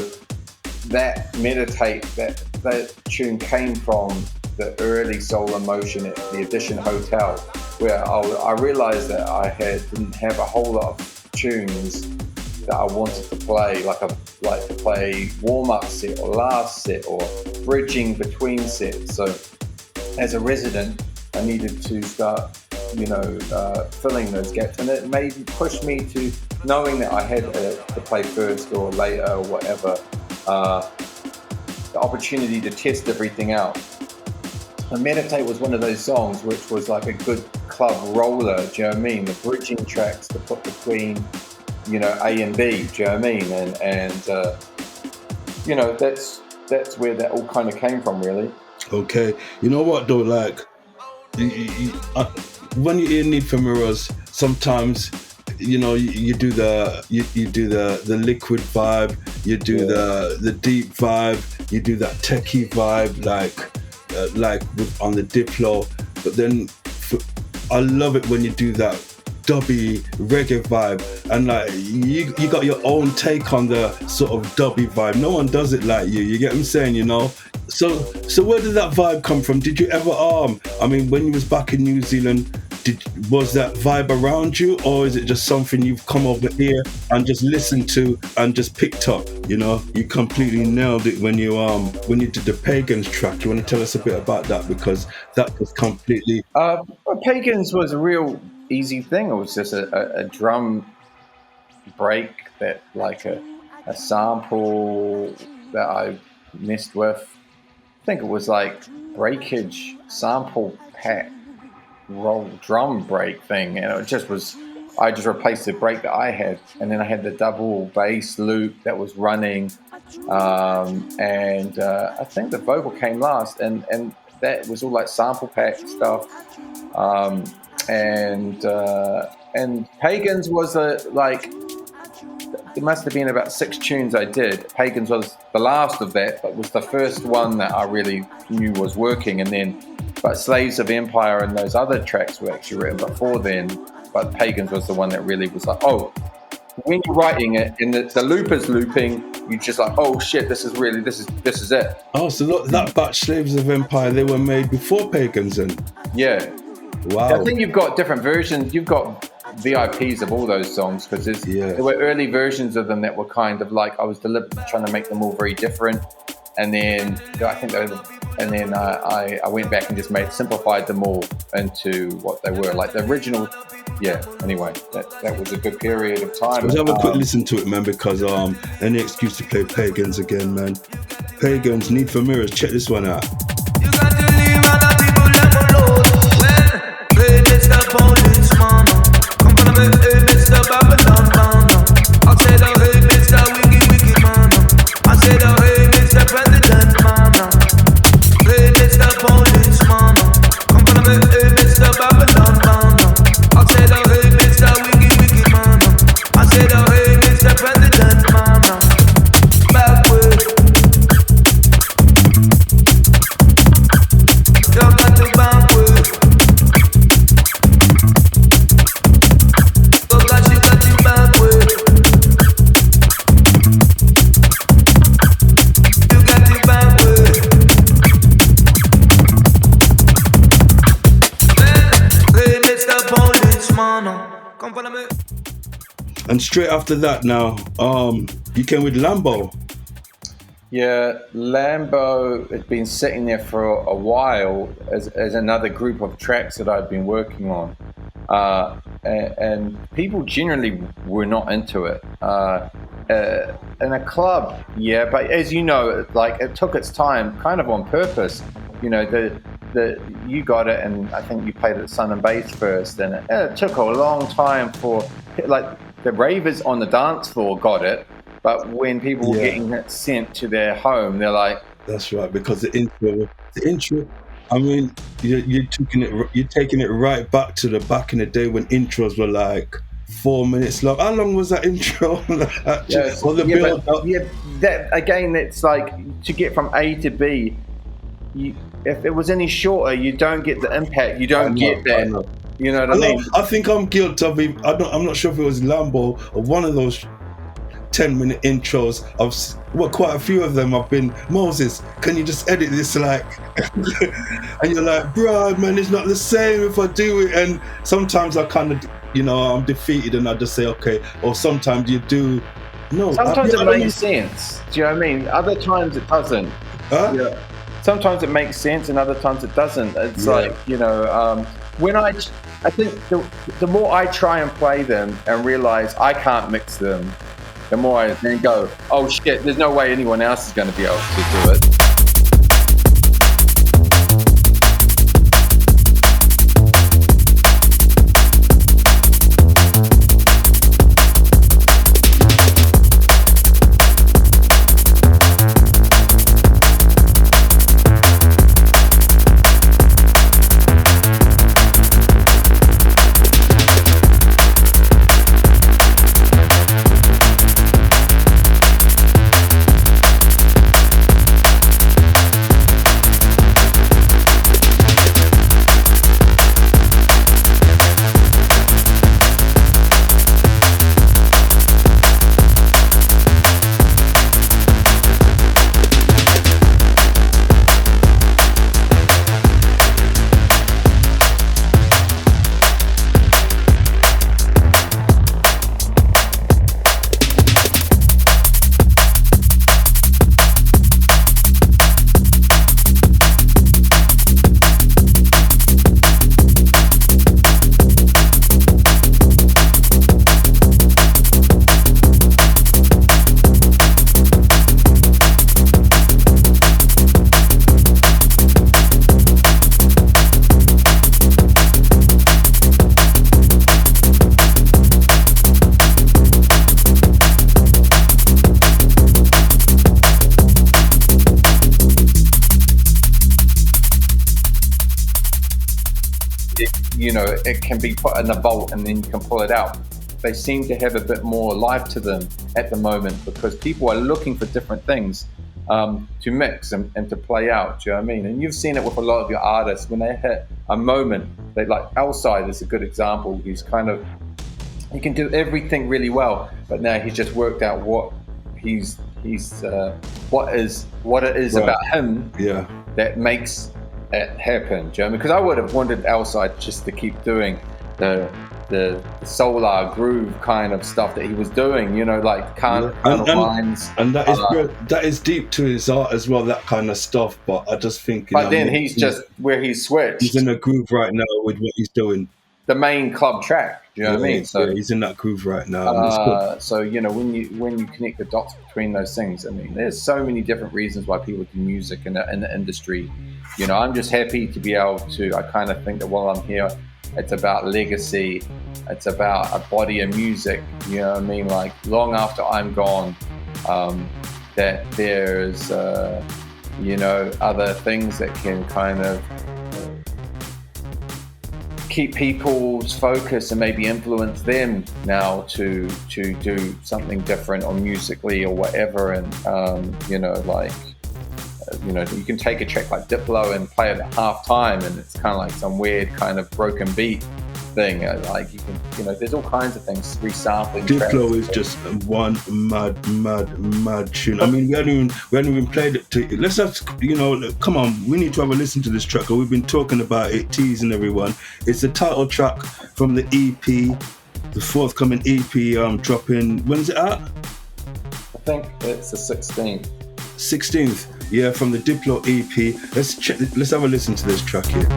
that Meditate, that tune came from the early Soul in Motion at the Edition Hotel, where I realized that I didn't have a whole lot of tunes that I wanted to play, like to play warm-up set or last set or bridging between sets. So as a resident, I needed to start, filling those gaps, and it pushed me to knowing that I had to play first or later or whatever, the opportunity to test everything out. And Meditate was one of those songs which was like a good club roller, do you know what I mean? The bridging tracks to put between, A and B, do you know what I mean? And that's where that all kind of came from, really. Okay. You know what, though? Like, when you hear Need for Mirrors, sometimes, you do the liquid vibe, you do the deep vibe, you do that techie vibe, like on the Diplo, but then I love it when you do that dubby reggae vibe, and like you got your own take on the sort of dubby vibe. No one does it like you get what I'm saying, so where did that vibe come from? Did you ever when you was back in New Zealand, was that vibe around you, or is it just something you've come over here and just listened to and just picked up? You completely nailed it when you did the Pagans track. You want to tell us a bit about that, because that was completely Pagans was a real easy thing. It was just a drum break that, like a sample that I messed with. I think it was like breakage sample pack roll drum break thing, and it just was I just replaced the break that I had, and then I had the double bass loop that was running, and I think the vocal came last, and that was all like sample pack stuff, and Pagans was it must have been about 6 tunes I did. Pagans was the last of that, but was the first one that I really knew was working, and then but Slaves of Empire and those other tracks were actually written before then, but Pagans was the one that really was like, oh, when you're writing it and the loop is looping, you just like, oh shit, this is it. Oh, so that batch Slaves of Empire, they were made before Pagans then? Yeah. Wow. I think you've got different versions. You've got VIPs of all those songs because there were early versions of them that were kind of like I was deliberately trying to make them all very different, and then I think I went back and just simplified them all into what they were, like the original. Yeah. Anyway, that was a good period of time. Let's have a quick listen to it, man, because any excuse to play Pagans again, man. Pagans, Need for Mirrors. Check this one out. You got to leave other people alone. Well, play Mr. Police, mama. Come on, hey, Mr. Babylon, mama. I said, oh, hey, Mr. Wicked, mama. I said, oh, hey, Mr. President, mama. Play Mr. Police, mama. Come on, hey, Mr. Babylon, mama. I said, oh, hey, Mr. Wicked, mama. I said, oh, hey, Mr. President, mama. Backward. You got to backward. So glad you got to backward. You got to backward. Hey, Mr. Policeman, come follow me. And straight after that now, you came with Lambo. Yeah, Lambo had been sitting there for a while as another group of tracks that I'd been working on. And people generally were not into it. In a club, yeah, but as you know, like it took its time kind of on purpose. You know, you got it, and I think you played it at Sun and Bass first, and it took a long time for, like, the ravers on the dance floor got it, but when people were getting it sent to their home, they're like, that's right, because the intro. I mean, you're taking it right back to the back in the day when intros were like 4 minutes long. How long was that intro? That again, it's like to get from A to B. If it was any shorter, you don't get the impact. You don't get that. You know what I mean? I think I'm guilty of it. I'm not sure if it was Lambo or one of those 10-minute intros. Quite a few of them I've been, Moses, can you just edit this, like, and you're like, bro, man, it's not the same if I do it. And sometimes I kind of, I'm defeated and I just say, okay. Or sometimes you do. No. Sometimes it makes sense. Do you know what I mean? Other times it doesn't. Huh? Yeah. Sometimes it makes sense and other times it doesn't. It's like, when I think the more I try and play them and realize I can't mix them, the more I then go, oh shit, there's no way anyone else is going to be able to do it. it can be put in a vault and then you can pull it out. They seem to have a bit more life to them at the moment because people are looking for different things to mix and to play out. Do you know what I mean? And you've seen it with a lot of your artists when they hit a moment. They like Outside is a good example. He can do everything really well, but now he's just worked out what it is Right. about him Yeah. that makes it happen. Do you know what I mean? Because I would have wanted Outside just to keep doing the solar groove kind of stuff that he was doing, like carnal minds. And that is deep to his art as well, that kind of stuff. But I just think. But then he's just where he's switched. He's in a groove right now with what he's doing. The main club track. Do you know what I mean? So he's in that groove right now. And it's good. so when you connect the dots between those things, I mean, there's so many different reasons why people do music in the industry. I'm just happy to be able to. I kind of think that while I'm here, it's about legacy. It's about a body of music. You know what I mean? Like long after I'm gone, that there's other things that can kind of keep people's focus and maybe influence them now to do something different or musically or whatever. And you can take a track like Diplo and play it at halftime, and it's kind of like some weird kind of broken beat thing. Like you can, there's all kinds of things. Resampling. Diplo is just one mad tune. I mean, we hadn't even played it. Let's have, come on. We need to have a listen to this track. We've been talking about it, teasing everyone. It's the title track from the EP, the forthcoming EP. Dropping. When's it out? I think it's the 16th. 16th. Yeah, from the Diplo EP. Let's have a listen to this track here.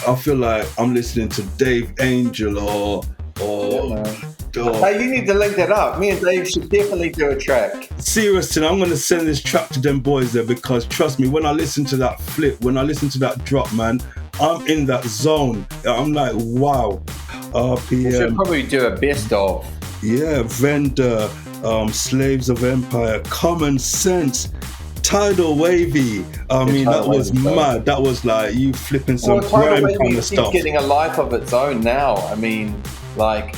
I feel like I'm listening to Dave Angel or hey, you need to link that up. Me and Dave should definitely do a track. Seriously, I'm gonna send this track to them boys there, because trust me, when I listen to that flip, when I listen to that drop, man, I'm in that zone. I'm like, wow. RPM. We should probably do a best of. Yeah, Vendor, Slaves of Empire, Common Sense, Tidal Wavy. I mean, that was mad. That was like you flipping some grime kind of stuff. It's getting a life of its own now. I mean, like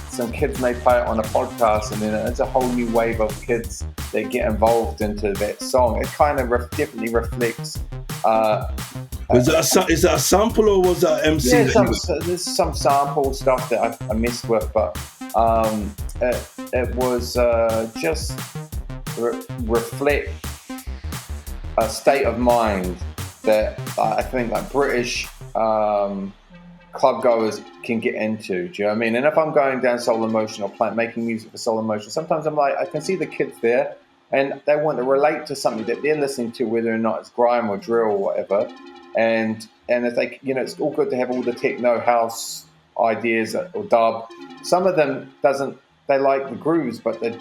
some kids may play it on a podcast, and then it's a whole new wave of kids that get involved into that song. It kind of definitely reflects. Is that a sample or was that MC? Yeah, there's some sample stuff that I messed with, but it was just reflect a state of mind that I think like British club goers can get into. Do you know what I mean? And if I'm going down Soul Emotion or making music for Soul Emotion, sometimes I'm like, I can see the kids there and they want to relate to something that they're listening to, whether or not it's grime or drill or whatever. And if they, it's all good to have all the techno house ideas or dub. Some of them they like the grooves, but the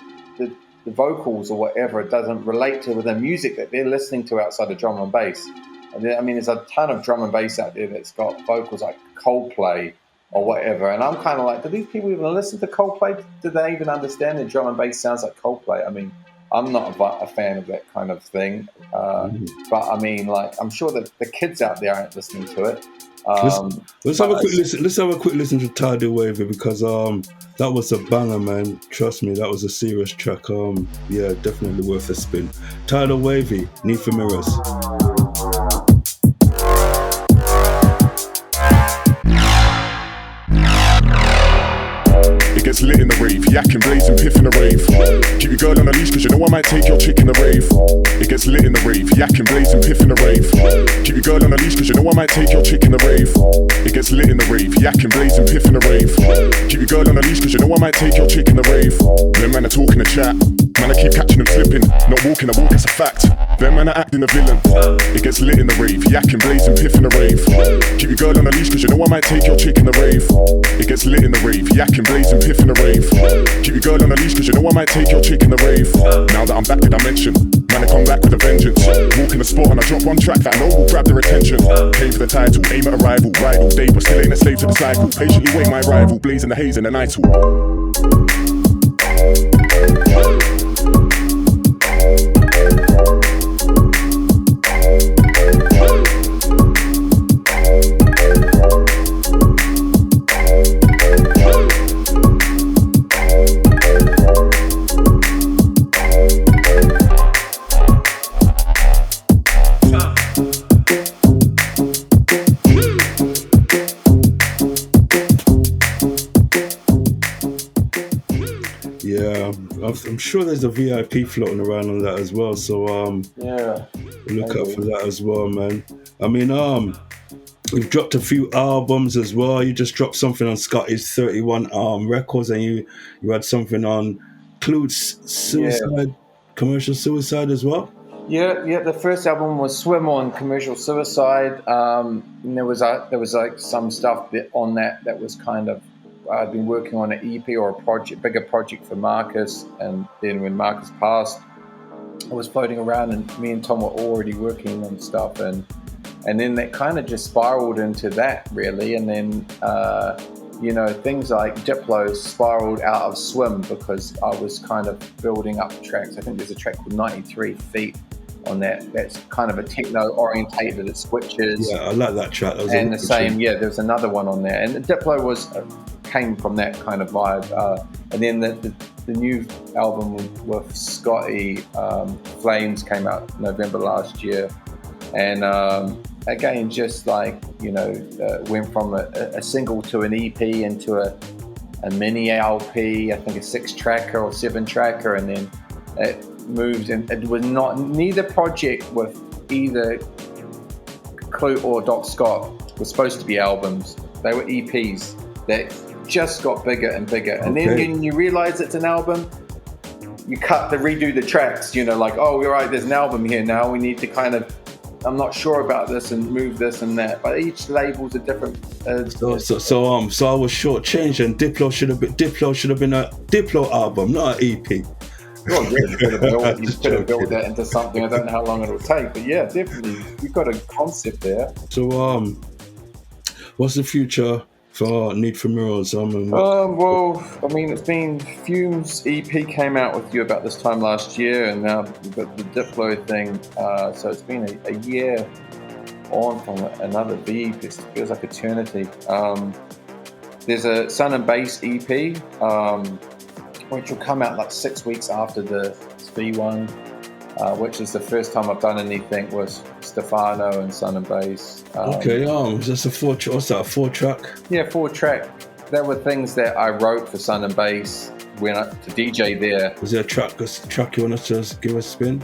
vocals or whatever, it doesn't relate to the music that they're listening to outside of drum and bass. I mean, there's a ton of drum and bass out there that's got vocals like Coldplay or whatever, and I'm kind of like, do these people even listen to Coldplay? Do they even understand that drum and bass sounds like Coldplay? I mean, I'm not a fan of that kind of thing, but I mean, like, I'm sure that the kids out there aren't listening to it. Let's have a quick listen. Let's have a quick listen to Tidal Wavy, because that was a banger, man. Trust me, that was a serious track. Yeah, definitely worth a spin. Tidal Wavy, Need for Mirrors. It gets lit in the rave, yakking, blazing, piff in the rave. Keep your girl on a leash, cause you know I might take your chick in the rave. It gets lit in the rave, yakking, blazing, piff in the rave. Keep your girl on a leash, cause you know I might take your chick in the rave. It gets lit in the rave, yakking, blazing, piff in the rave. Keep your girl on a leash, cause you know I might take your chick in the rave. Them man are talking a chat, man I keep catching them slipping. Not walking a walk, it's a fact. Them man are acting a villain. It gets lit in the rave, yakking, blazing, piff in the rave. Keep your girl on a leash, cause you know I might take your chick in the rave. It gets lit in the rave, yakking, blazing, piff in the rave. Keep your girl on a leash, cause you know I might take your chick in the rave. Now that I'm back to dimension, man I come back with a vengeance. Walk in the spot and I drop one track that I know will grab their attention. Came for the title, aim at a rival, ride all day, but still ain't a slave to the cycle. Patiently wait my rival, blazing the haze in the night. I'm sure there's a VIP floating around on that as well, so yeah, look out for that as well, man. I mean, you've dropped a few albums as well. You just dropped something on Scotty's 31 Records, and you had something on Clute's Suicide, Commercial Suicide as well. Yeah. The first album was Swim on Commercial Suicide. And there was like some stuff on that was kind of. I'd been working on an EP or a bigger project for Marcus, and then when Marcus passed, I was floating around, and me and Tom were already working on stuff, and then that kind of just spiraled into that, really, and then things like Diplo spiraled out of Swim because I was kind of building up tracks. I think there's a track called 93 Feet on that's kind of a techno orientated, it switches. Yeah, I like that track. And the same, there's another one on there, and Diplo came from that kind of vibe, and then the new album with Scotty, Flames, came out November last year, and again, just like went from a single to an EP into a mini LP, I think a 6-tracker or 7-tracker, and then it moved, and it was neither project with either Clute or Doc Scott was supposed to be albums. They were EPs that just got bigger and bigger, and then when you realize it's an album, you redo the tracks, like, oh, you're right, there's an album here now, we need to kind of, I'm not sure about this, and move this and that, but each label's a different so I was shortchanged, and Diplo should have been a Diplo album, not an EP. Well, yeah, you could have built that into something. I don't know how long it'll take, but yeah, definitely, you've got a concept there. So what's the future for Need for Mirrors? Well, I mean, it's been Fumes EP came out with you about this time last year, and now we've got the Diplo thing. So it's been a year on from another V. It feels like eternity. There's a Sun and Bass EP, which will come out like 6 weeks after the V one, which is the first time I've done anything with Stefano and Sun and Bass. Just a 4-track? Yeah, 4-track. There were things that I wrote for Sun and Bass, went up to DJ there. Was there a track you want to give a spin?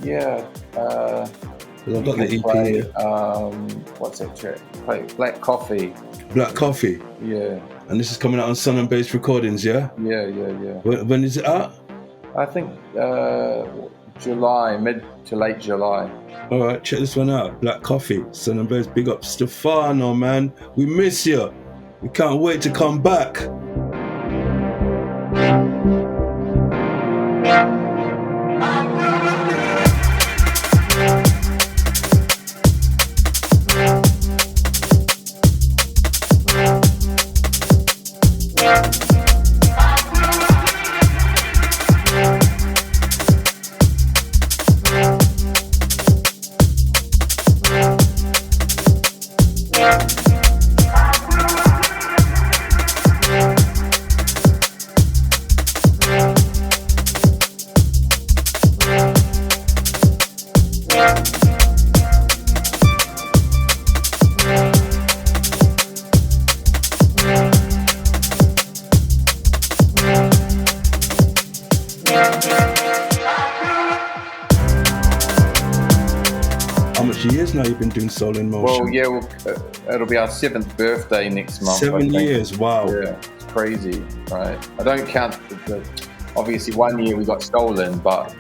Yeah. I've got the EP play, what's that track? Play Black Coffee. Black Coffee? Yeah. And this is coming out on Sun and Bass Recordings, yeah? Yeah. When is it out? I think July, mid to late July. All right, check this one out. Black Coffee, Sun and Bass. Big up Stefano, man. We miss you. We can't wait to come back. much years now you've been doing Soul in Motion? Well, yeah, it'll be our 7th birthday next month. 7 years, wow. Yeah, it's crazy, right? I don't count obviously 1 year we got stolen, but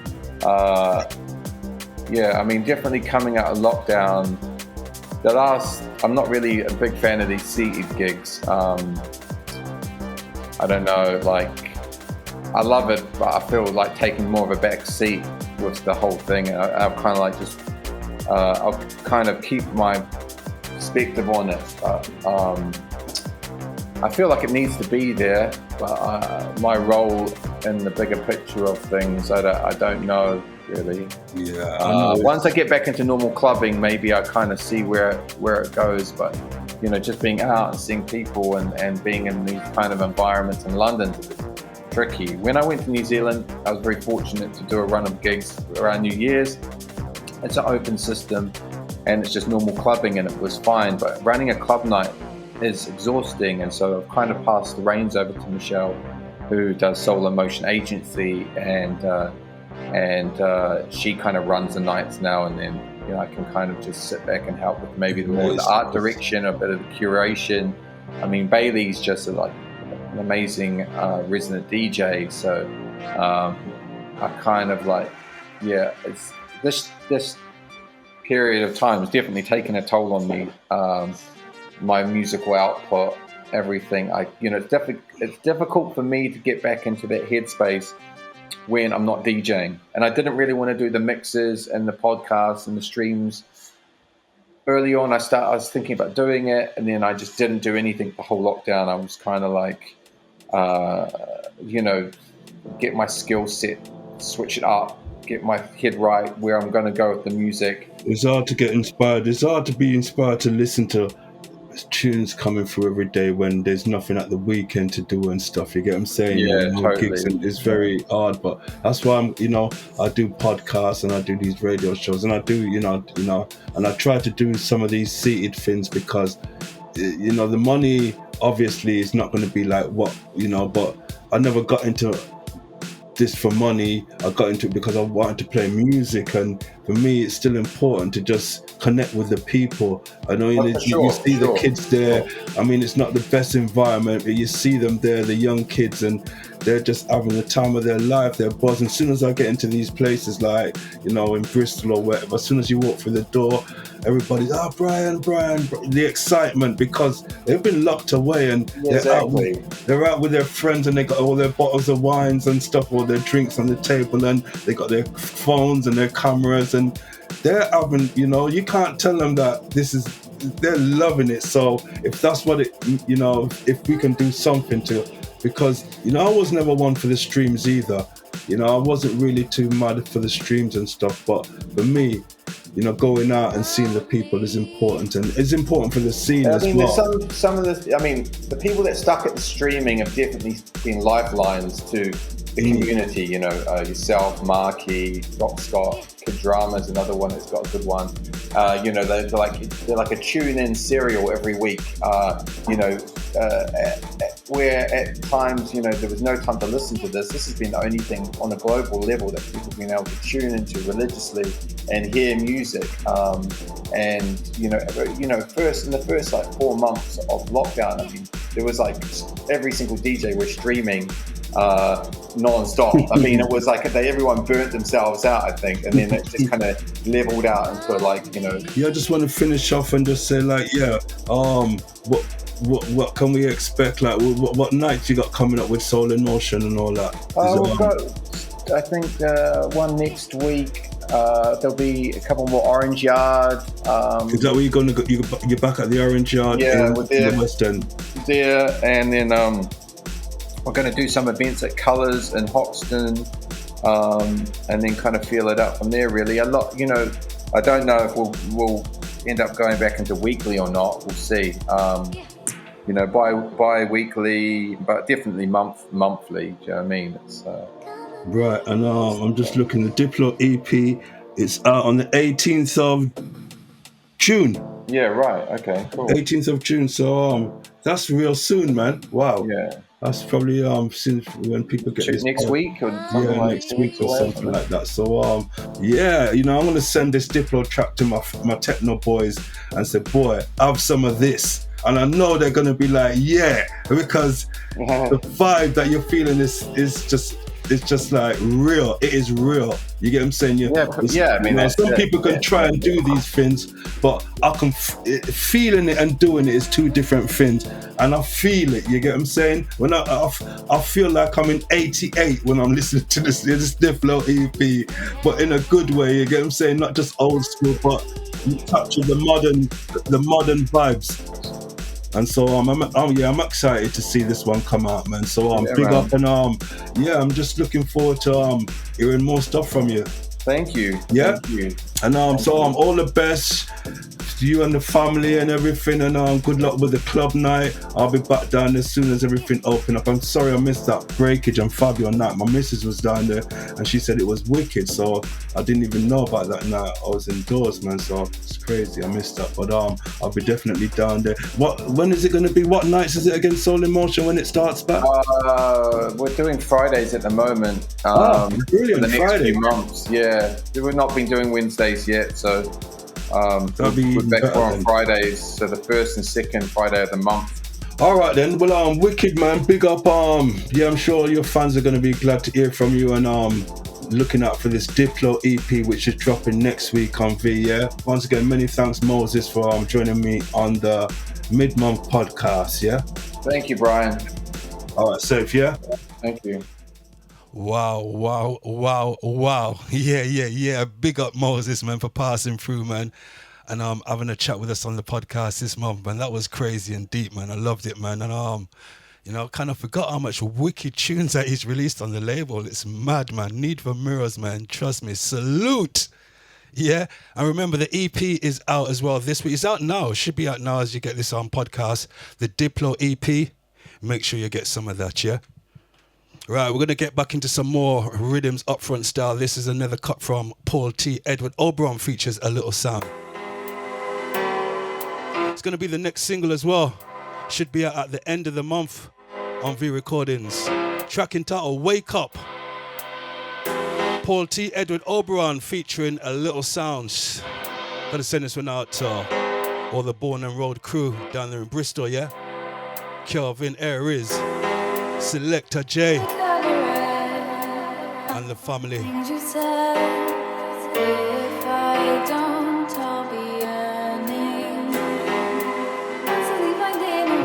yeah, I mean, definitely coming out of lockdown. I'm not really a big fan of these seated gigs. I don't know, like, I love it, but I feel like taking more of a back seat with the whole thing. I'll kind of like just, I'll kind of keep my perspective on it. I feel like it needs to be there, but my role in the bigger picture of things, I don't know really. Yeah. Once I get back into normal clubbing, maybe I kind of see where it goes. But you know, just being out and seeing people and being in these kind of environments in London's a bit tricky. When I went to New Zealand, I was very fortunate to do a run of gigs around New Year's. It's an open system, and it's just normal clubbing, and it was fine. But running a club night is exhausting, and so I've kind of passed the reins over to Michelle, who does Soul in Motion Agency, and she kind of runs the nights now, and then you know I can kind of just sit back and help with maybe the art direction, a bit of the curation. I mean, Bailey's just like an amazing resident DJ, so I kind of like, yeah, it's this period of time has definitely taken a toll on me. My musical output, everything. It's difficult for me to get back into that headspace when I'm not DJing. And I didn't really want to do the mixes and the podcasts and the streams. Early on, I was thinking about doing it, and then I just didn't do anything the whole lockdown. I was kind of like, get my skill set, switch it up, get my head right where I'm going to go with the music. It's hard to get inspired. It's hard to be inspired to listen to tunes coming through every day when there's nothing at the weekend to do and stuff. You get what I'm saying? Yeah, totally. Gigs, and it's very hard, but that's why I do podcasts and I do these radio shows, and I do, and I try to do some of these seated things because, the money obviously is not going to be like what, but I never got into this for money. I got into it because I wanted to play music, and for me it's still important to just connect with the people. I know you see the kids there. I mean, it's not the best environment, but you see them there, the young kids, and they're just having the time of their life. They're buzzing. As soon as I get into these places like, in Bristol or wherever, as soon as you walk through the door, everybody's, Bryan, the excitement, because they've been locked away, and they're out with their friends, and they got all their bottles of wines and stuff, all their drinks on the table, and they got their phones and their cameras, and they're having, you can't tell them that they're loving it. So if that's what it, if we can do something to, because, I was never one for the streams either. I wasn't really too mad for the streams and stuff, but for me, going out and seeing the people is important, and it's important for the scene as well. There's some of the people that stuck at the streaming have definitely been lifelines to the community. Yourself, Marky, Doc Scott, Kid Drama's another one that's got a good one. They're like a tune-in serial every week. Where at times, there was no time to listen to this. This has been the only thing on a global level that people have been able to tune into religiously and hear music. First in the first like 4 months of lockdown, I mean, there was like every single DJ was streaming non-stop. I mean, it was like everyone burnt themselves out, I think, and then it just kind of leveled out into like, Yeah, I just want to finish off and just say like, what can we expect? Like, what nights you got coming up with Soul in Motion and all that? We've got, I think, one next week. There'll be a couple more Orange Yard. Is that where you're going to go? You're back at the Orange Yard? Yeah, we're there. In the West End. There, and then we're going to do some events at Colours in Hoxton, and then kind of feel it up from there. Really, a lot. I don't know if we'll end up going back into weekly or not. We'll see. Bi-weekly, but definitely monthly. Do you know what I mean? It's, right, and I'm just looking. The Diplo EP, it's out on the 18th of June. Yeah, right. Okay, cool. 18th of June. So that's real soon, man. Wow. Yeah. That's probably since when people get this next week or something like next week or something like that. So yeah, you know, I'm gonna send this Diplo track to my techno boys and say, boy, have some of this. And I know they're gonna be like, yeah, because the vibe that you're feeling is just like real. It is real. You get what I'm saying? I mean, some people can try and do these things, but I can feeling it and doing it is two different things. And I feel it. You get what I'm saying? When I feel like I'm in '88 when I'm listening to this Diplo EP, but in a good way. You get what I'm saying? Not just old school, but touching the modern vibes. And so I'm excited to see this one come out, man. So big up and I'm just looking forward to hearing more stuff from you. Thank you. Yeah. Thank you. And all the best to you and the family and everything. And good luck with the club night. I'll be back down as soon as everything open up. I'm sorry I missed that breakage and Fabio night. My missus was down there and she said it was wicked. So I didn't even know about that night. I was indoors, man. So it's crazy. I missed that. But I'll be definitely down there. When is it going to be? What nights is it again? Soul in Motion when it starts back? We're doing Fridays at the moment. Brilliant. For the next Friday. few months. Yeah. We've not been doing Wednesdays yet, so be we're back on then. Fridays, so the first and second Friday of the month. All right then. Well, wicked, man. Big up. I'm sure your fans are going to be glad to hear from you and looking out for this Diplo EP, which is dropping next week on V. Yeah. Once again, many thanks, Moses, for joining me on the mid-month podcast. Yeah. Thank you, Bryan. All right, safe. Yeah. Thank you. Wow. Yeah. Big up Moses, man, for passing through, man. And having a chat with us on the podcast this month, man. That was crazy and deep, man. I loved it, man. And kind of forgot how much wicked tunes that he's released on the label. It's mad, man. Need for Mirrors, man. Trust me. Salute. Yeah. And remember, the EP is out as well this week. It's out now. It should be out now as you get this on podcast. The Diplo EP. Make sure you get some of that, yeah? Right, we're going to get back into some more rhythms upfront style. This is another cut from Paul T. Edward Oberon features A Little Sound. It's going to be the next single as well. Should be out at the end of the month on V Recordings. Track entitled Wake Up. Paul T. Edward Oberon featuring A Little Sound. Got to send this one out to all the Born and Road crew down there in Bristol, yeah? Kelvin Aries, Selecta J, and the family.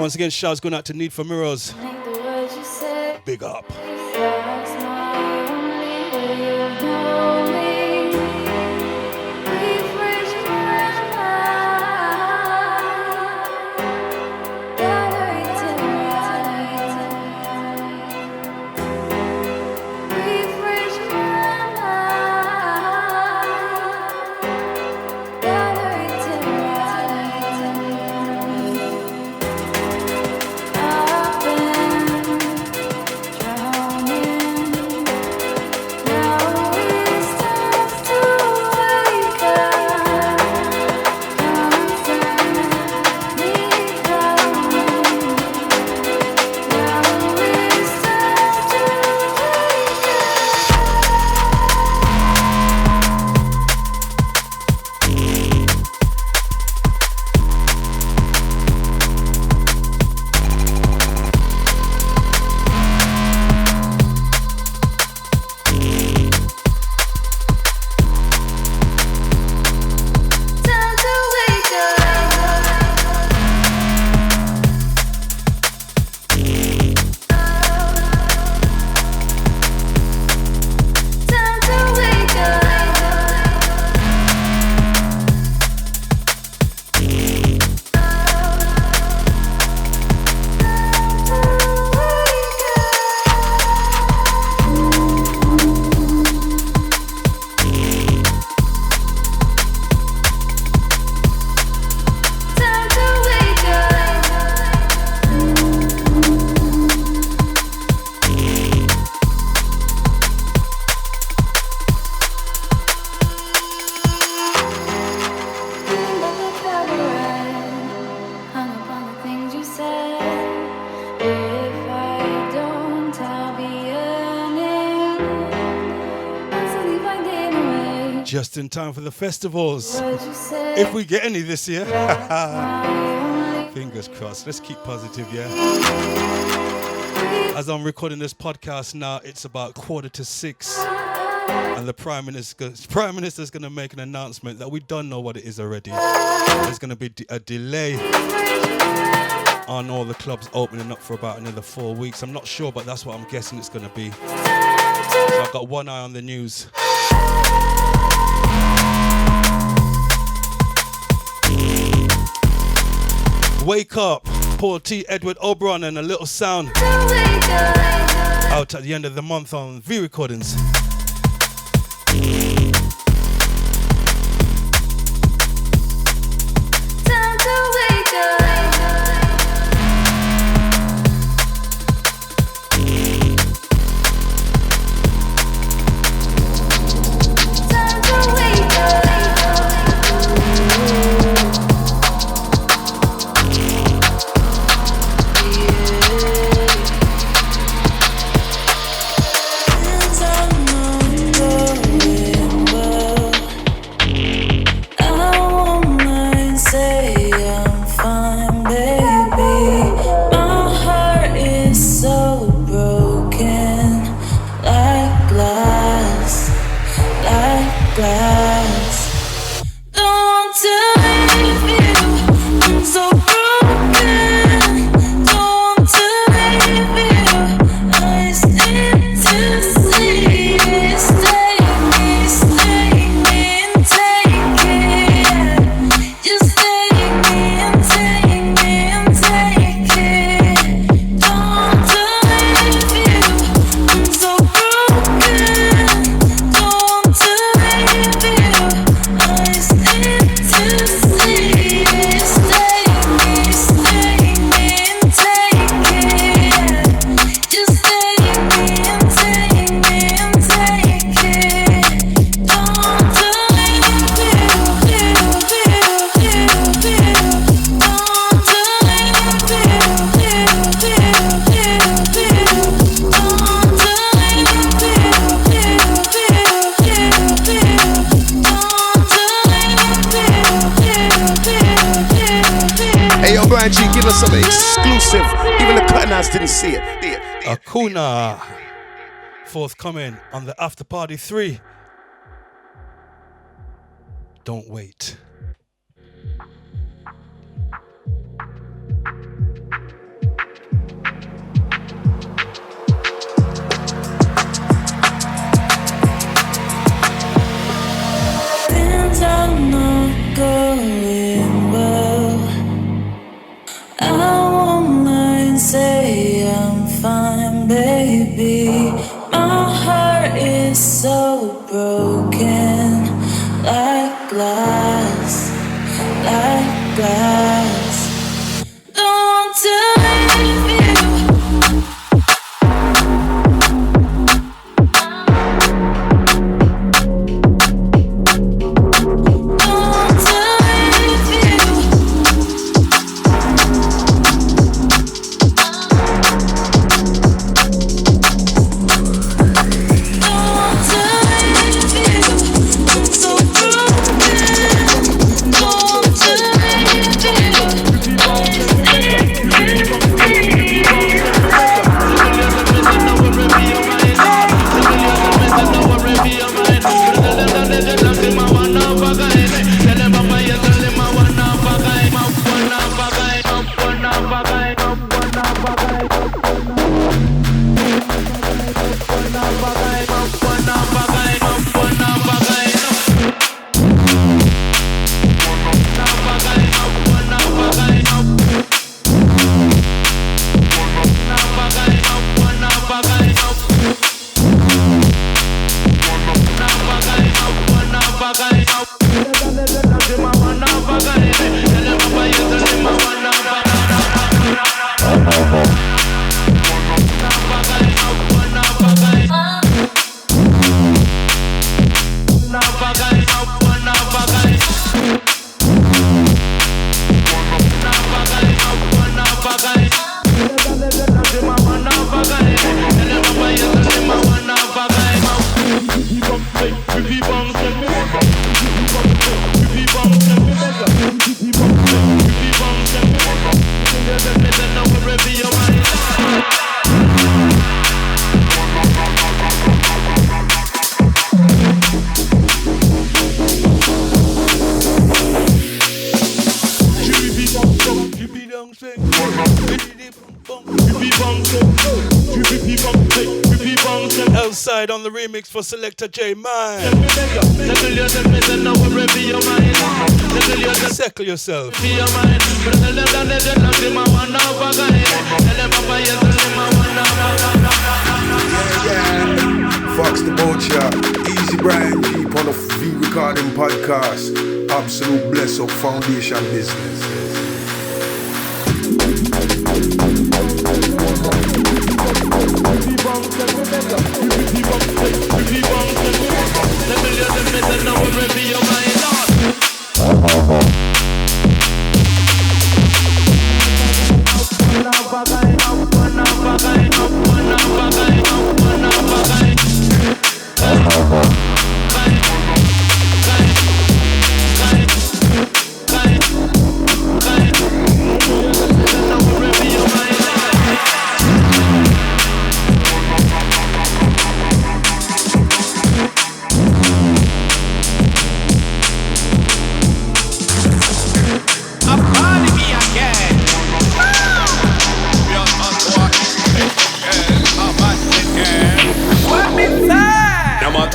Once again, shouts going out to Need for Mirrors. Big up. I've been Just in time for the festivals. If we get any this year. Fingers crossed. Let's keep positive, yeah? As I'm recording this podcast now, it's about 5:45. And the Prime Minister's going to make an announcement that we don't know what it is already. There's going to be a delay on all the clubs opening up for about another 4 weeks. I'm not sure, but that's what I'm guessing it's going to be. So I've got one eye on the news. Wake Up, Paul T, Edward Oberon, and a little sound out at the end of the month on V Recordings. Something exclusive. Even the cutting eyes didn't see it. Acuna forthcoming on the After Party 3. Don't wait. Things are not going well. I won't lie and say I'm fine, baby. My heart is so broken, like glass, like glass. Don't want to leave you. So broken, don't want to leave you. L-side on the remix for Selecta J Man. Sekkle yourself. Fox the Boat Easy Bryan G on the V Recording Podcast. Absolute bless up foundation business.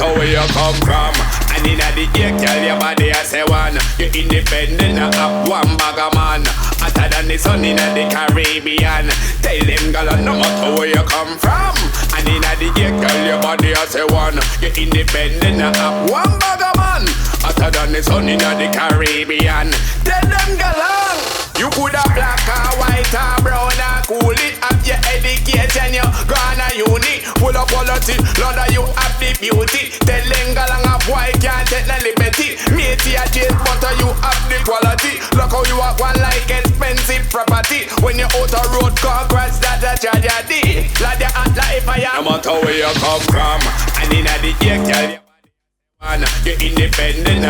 Where you come from, and in the ear, tell your body I say one. You independent, up one bag of man. Hotter than the sun in the Caribbean. Tell them, girl, no matter where you come from, and in the ear, tell your body I say one. You independent, up one bag of man. Hotter than the sun in the Caribbean. Tell them, Galang, you could have black or white or brown or cool it. Have your education, you gone a uni. Full of quality, Lorna, you have the beauty. Tell them Galang of why can't take the liberty. Matey a chase butter, you have the quality. Look how you walk one like expensive property. When you out a road, congrats that a tragedy. Like you act like if I am. No matter where you come from, and in the ear, tell you. You're independent.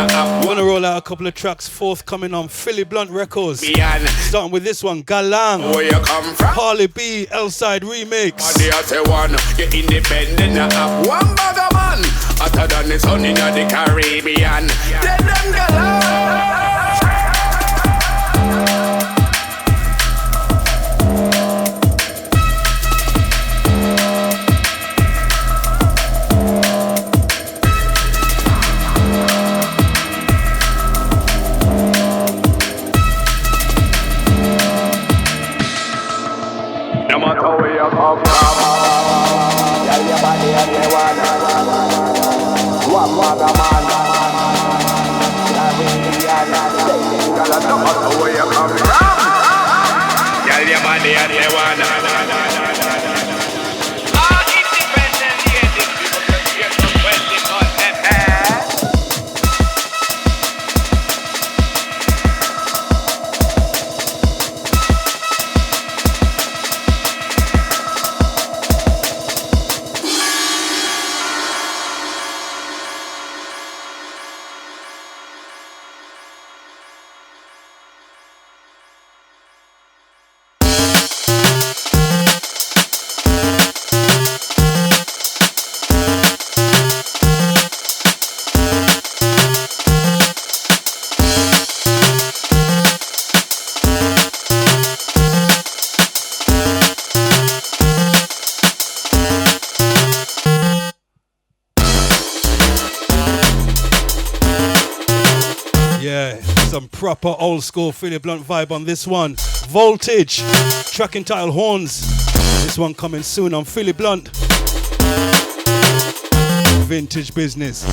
Wanna roll out a couple of tracks forthcoming on Philly Blunt Records. Starting with this one, Galang. Where you come from? Alibi, L-side remix. You're independent. One bag of man. Hotter than the sun in the Caribbean. Tell them Galang. No matter where you come from, tell your body and you want one bag of man. No matter where you come from, tell your body and you want. Independent, yeah, these people just get so well Some proper old school Philly Blunt vibe on this one. Voltage, track entitled Hornz. This one coming soon on Philly Blunt. Vintage business.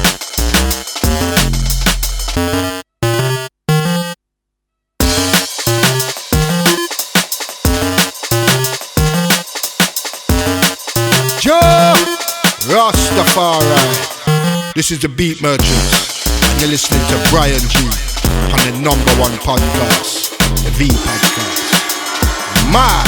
Joe Rastafari. This is the Beat Merchants, and you're listening to Bryan G on the #1 podcast, the V Podcast. Mad.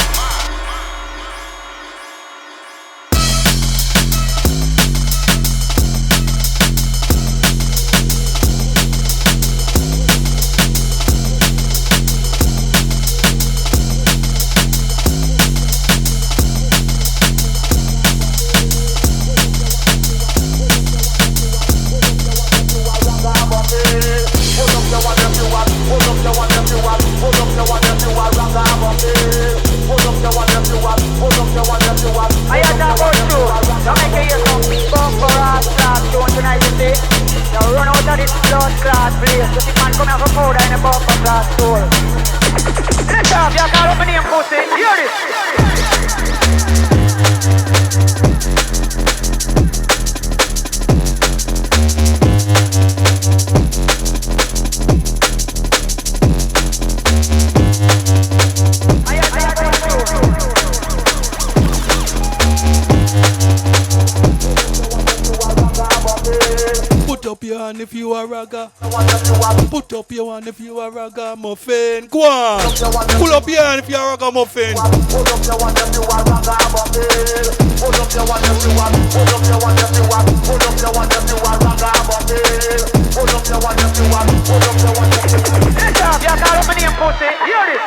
Pull up Now run out of this blood clot place. The man come here for powder in a bumper class store. Let's have you call up my name, pussy. Hear this. Put up your hand if you are ragga. Put up your hand if you are ragga muffin. Go on. Pull up your hand if you are ragga muffin. Put up your hand if you are ragga muffin. Put up your hand if you are. Put up your hand if you are. Put up your hand if you are ragga muffin. Put up your hand if you are. Put up your hand if you are. Let's have you call up my name, pussy. Hear this.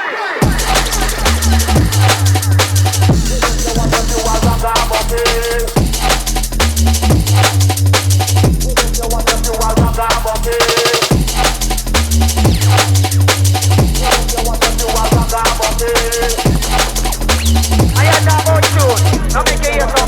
Put up your hand if you are ragga muffin. I had that about you. Now make it yourself.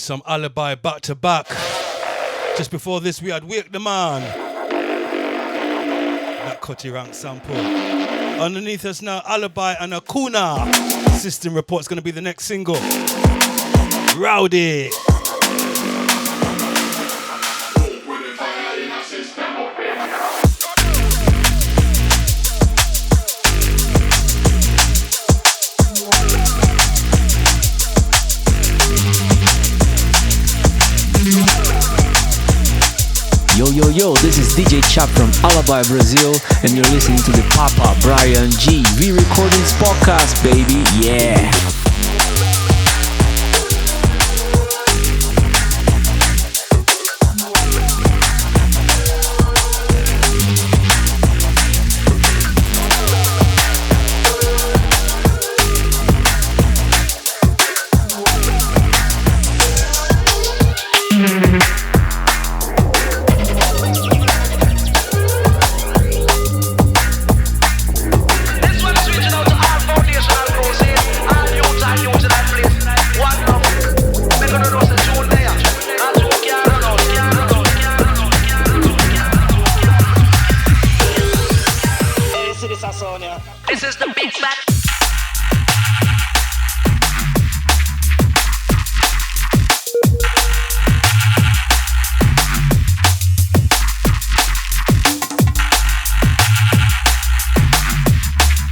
some Alibi back to back. Just before this, we had Wake the Man. That Cutty Rank sample. Underneath us now, Alibi and Acuna. System Report's gonna be the next single. Rowdy. Yo, this is DJ Chap from Alibi, Brazil, and you're listening to the Papa Bryan G Re-Recordings Podcast, baby, yeah. This is the big back.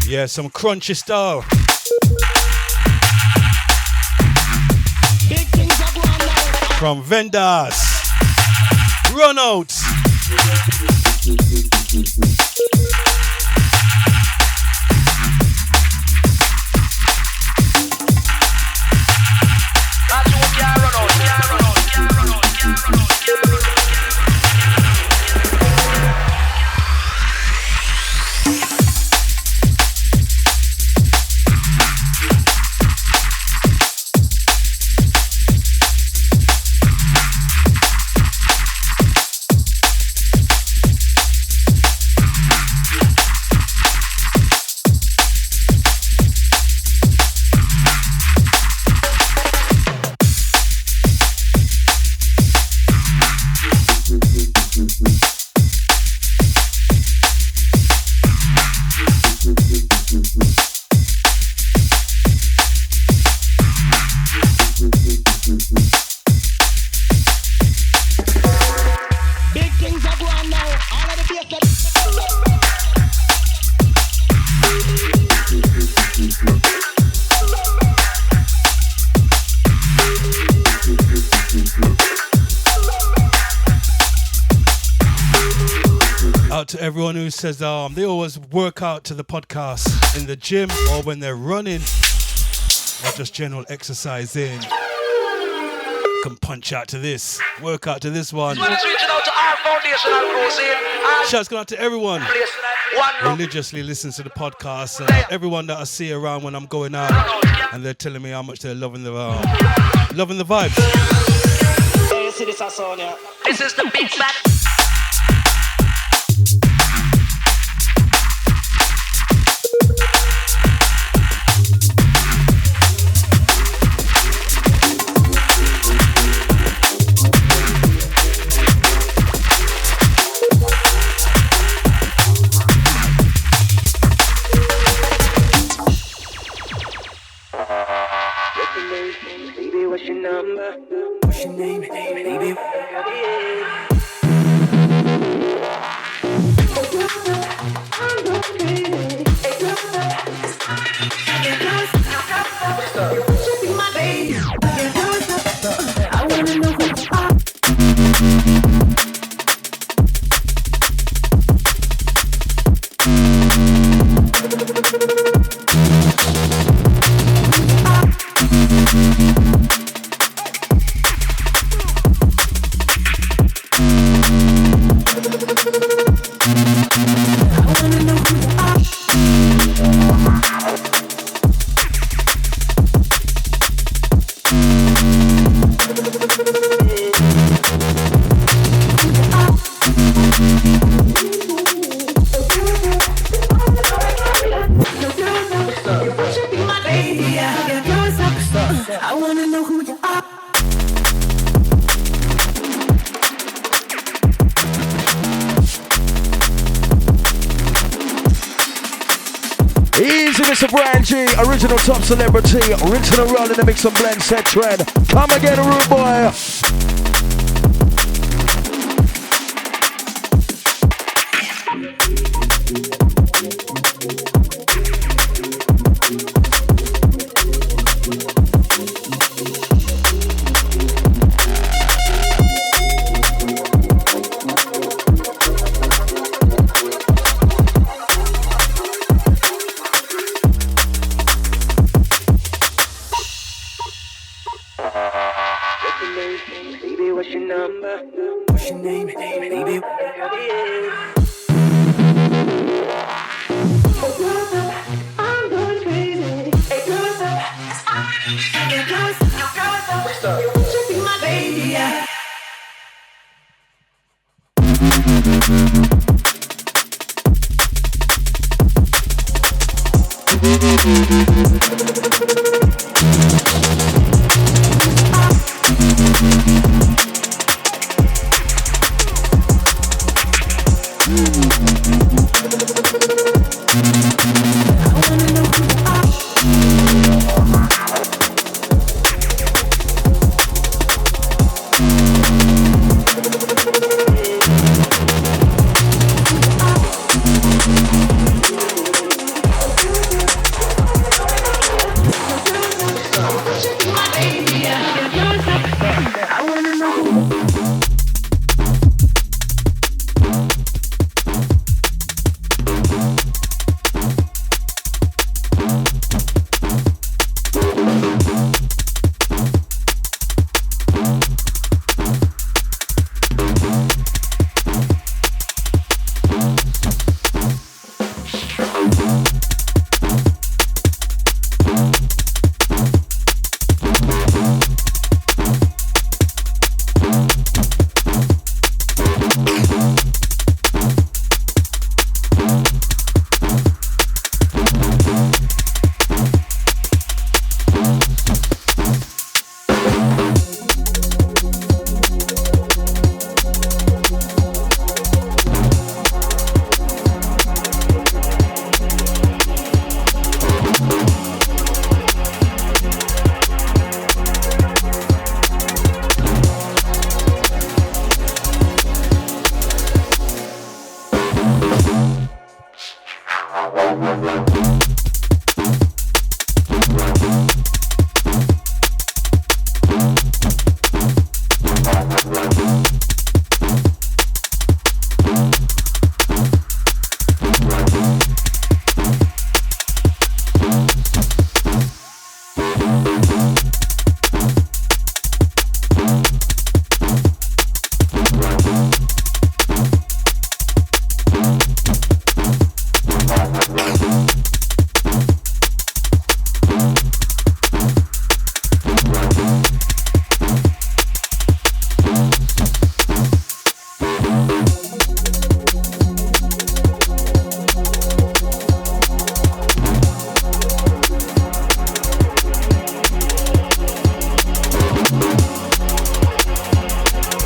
Yeah, some crunchy style. From Vendors. Run out. To everyone who says they always work out to the podcast in the gym or when they're running or just general exercising. Can punch out to this, work out to this one. Shouts going out to everyone religiously listens to the podcast and everyone that I see around when I'm going out and they're telling me how much they're loving the vibes. This is the big back. What's your number? What's your name, baby? Easy, Mr. Bryan G, original top celebrity, original run in the mix and blend set trend. Come again, rude boy.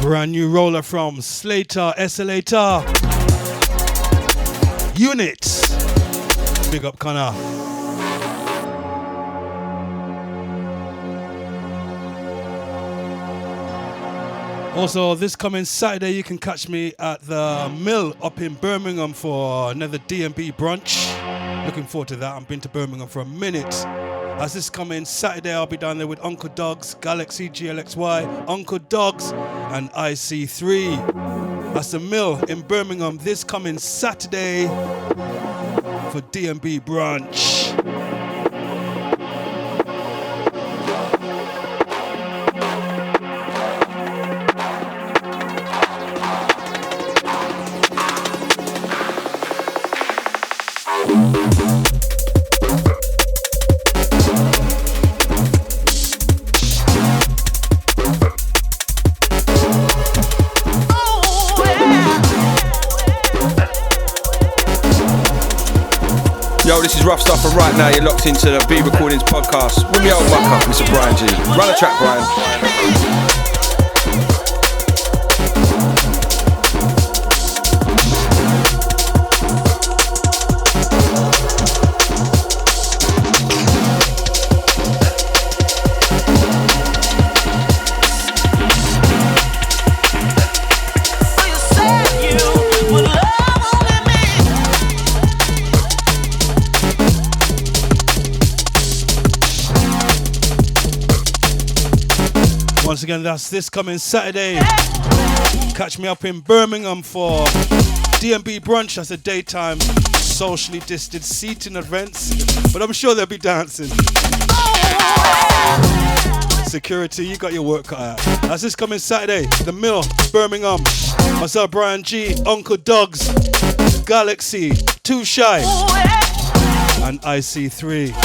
Brand new roller from Slater, Selecta. Units. Big up Connor. Also, this coming Saturday, you can catch me at the Mill up in Birmingham for another D&B brunch. Looking forward to that. I've been to Birmingham for a minute. As this coming Saturday, I'll be down there with Uncle Dogs, Galaxy GLXY, Uncle Dogs, and IC3. That's the Mill in Birmingham this coming Saturday for D&B brunch. Yo, this is Rough Stuff, and right now you're locked into the B Recordings podcast with me old mucker, Mr. Bryan G. Run the track, Bryan. Once again, that's this coming Saturday. Catch me up in Birmingham for D&B brunch. That's a daytime, socially distanced seating events, but I'm sure they'll be dancing. Security, you got your work cut out. That's this coming Saturday, The Mill, Birmingham. Myself, Brian G, Uncle Dogs, Galaxy, Too Shy, and IC3.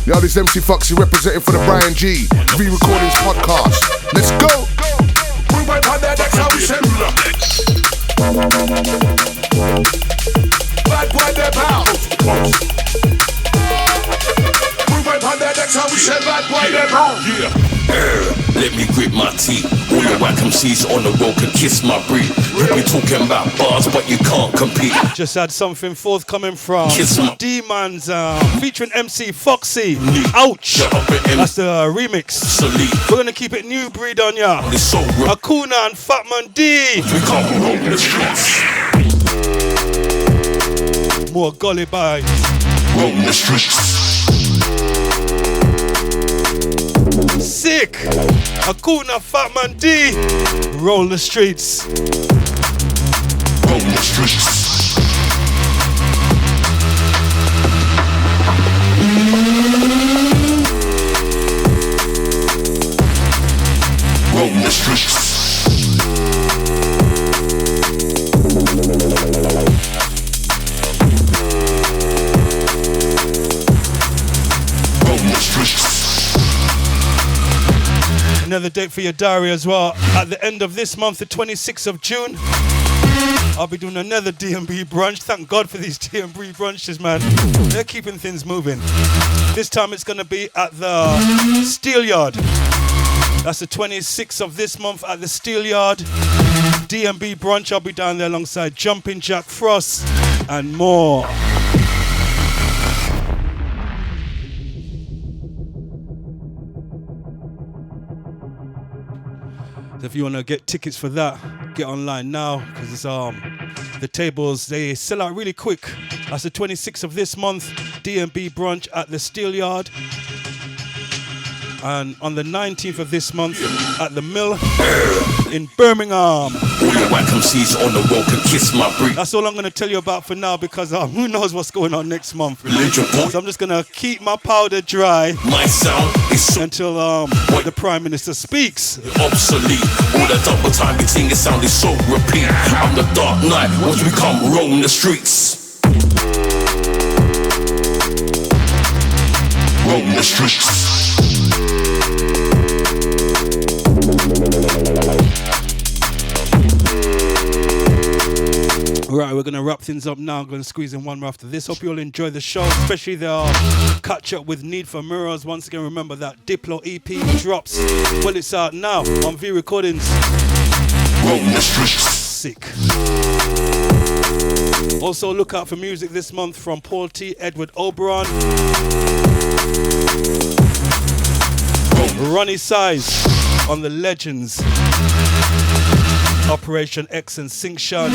Yo, this MC Foxy representing for the Brian G Re-Recordings podcast. Let's go! Bad boy, they're bound. That's how we say bad boy, they're bound. Let me grip my teeth. All the whack MCs on the road can kiss my breed. You be talking about bars, but you can't compete. Just had something forthcoming from D-Man's featuring MC Foxy. Ouch! That's the remix. We're gonna keep it new breed on ya. Acuna and Fatman D. More gully vibes. Roam the streets. Sick! Acuna, Fatman D. Roll the streets. Roam the streets. Roam the streets. Another date for your diary as well. At the end of this month, the 26th of June, I'll be doing another D&B brunch. Thank God for these D&B brunches, man. They're keeping things moving. This time it's going to be at the Steel Yard. That's the 26th of this month at the Steel Yard. D&B brunch. I'll be down there alongside Jumping Jack Frost, and more. So if you want to get tickets for that, get online now, because it's the tables, they sell out really quick. That's the 26th of this month, D&B brunch at the Steelyard. And on the 19th of this month at the Mill in Birmingham. That's all I'm going to tell you about for now, because who knows what's going on next month. So I'm just going to keep my powder dry until the Prime Minister speaks. Obsolete, all the double time between the sound is so repeat. I'm the Dark Knight, watch me come roam the streets. Roam the streets. Right, we're going to wrap things up now. I'm going to squeeze in one more after this. Hope you all enjoy the show, especially the catch up with Need for Mirrors. Once again, remember that Diplo EP drops. Well, it's out now on V Recordings. Sick. Also, look out for music this month from Paul T, Edward Oberon, Ronnie Size on the Legends, Operation X and Sinkshan.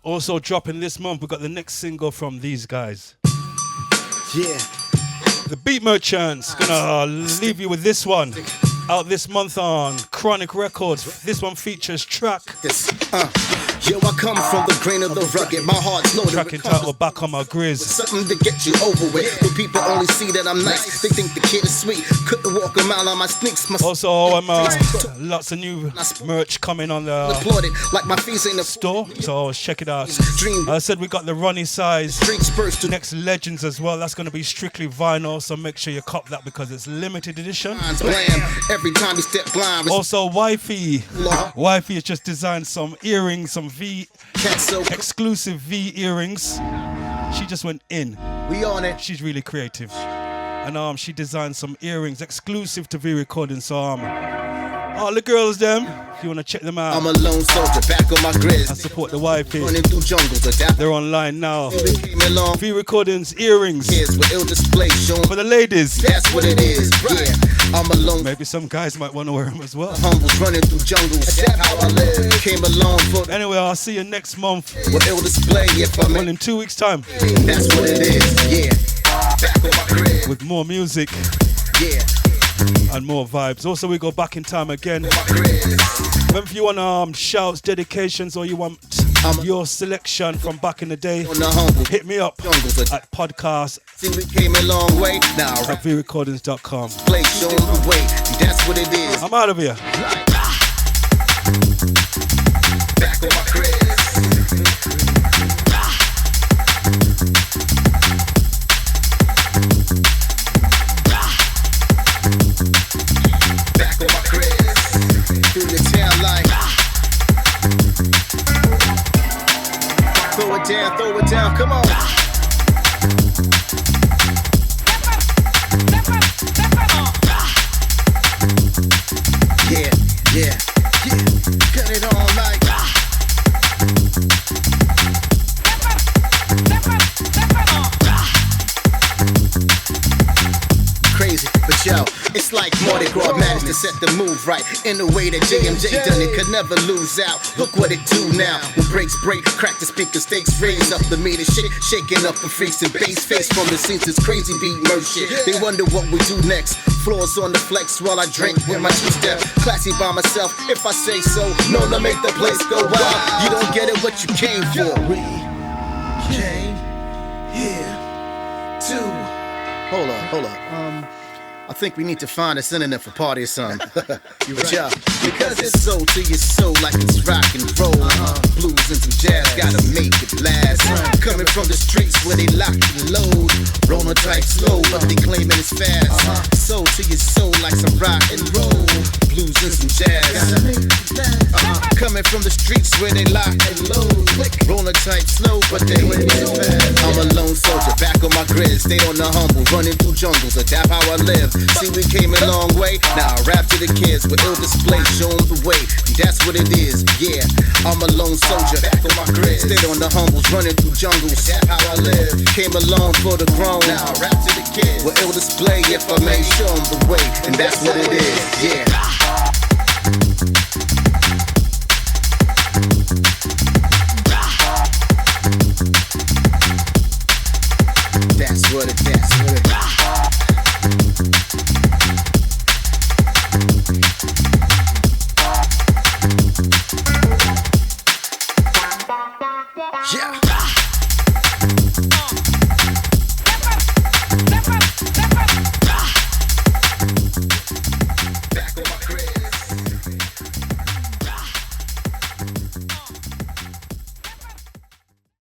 Also dropping this month, we got the next single from these guys. Yeah. The Beat Merchants. Gonna leave you with this one. Out this month on Chronic Records. This one features Track. Yo, I come from the grain of the rugged. My heart's loaded. Track entitled Back on My Grizz. Something to get you over with. When people only see that I'm nice, they think the kid is sweet. Couldn't walk a mile on my sneaks. Also, I'm lots of new merch coming on the like my fees ain't a store, so check it out. I said we got the Ronnie Size next Legends as well. That's going to be strictly vinyl, so make sure you cop that because it's limited edition. Every time you step blind. Also, Wifey has just designed some earrings, some exclusive V earrings. She just went in. We on it. She's really creative, and she designed some earrings exclusive to V Recordings. So all the girls them, if you want to check them out, I'm a lone soldier back on my grizz. I support the Wifey. Running through jungles, they're online now. V Recordings earrings for the ladies. That's what it is. Yeah, I'm alone. Maybe some guys might want to wear them as well. Humbles running through jungles. That's how I live. Came along for. Anyway, I'll see you next month. With ill display, if I'm in 2 weeks' time. That's what it is. Yeah. Back on my grizz. With more music. Yeah. And more vibes. Also, we go back in time again. If you want shouts, dedications, or you want your selection from back in the day, hit me up at podcast at vrecordings.com. That's what it is. I'm out of here. Back on my grizz. Through the town like throw it down, come on. Yeah, cut it on like crazy, but yo, it's like Mardi Gras managed to set the move right in the way that JMJ done it, could never lose out. Look what it do now. When breaks break, crack the speaker, stakes raise up the meter, shaking up the freaks and bass face from the scenes. It's crazy beat merch shit. They wonder what we do next. Floors on the flex while I drink with my two-step. Classy by myself, if I say so. Known to make the place go wild. You don't get it what you came for. We came here to. Hold up. I think we need to find a synonym for party or something. You right. Yeah, because it's soul to your soul like it's rock and roll. Blues and some jazz, gotta make it last. Coming Coming from the streets where they lock and load. Rona type slow, but they claiming it's fast. Soul to your soul like some rock and roll. Blues and some jazz. Coming from the streets where they lock and load. Rona type slow, but they claiming it's fast. I'm a lone soldier, back on my grid. Stayed on the humble, running through jungles. Adapt how I live. See, we came a long way. Now I rap to the kids with ill display. Show them the way. That's what it is. Yeah, I'm a lone soldier, back on my grid. Stayed on the humbles, running through jungles. That's how I live. Came along for the grown. Now I rap to the kids with ill display. If I may show them the way, and that's what it is. Yeah. That's what it is. Yeah.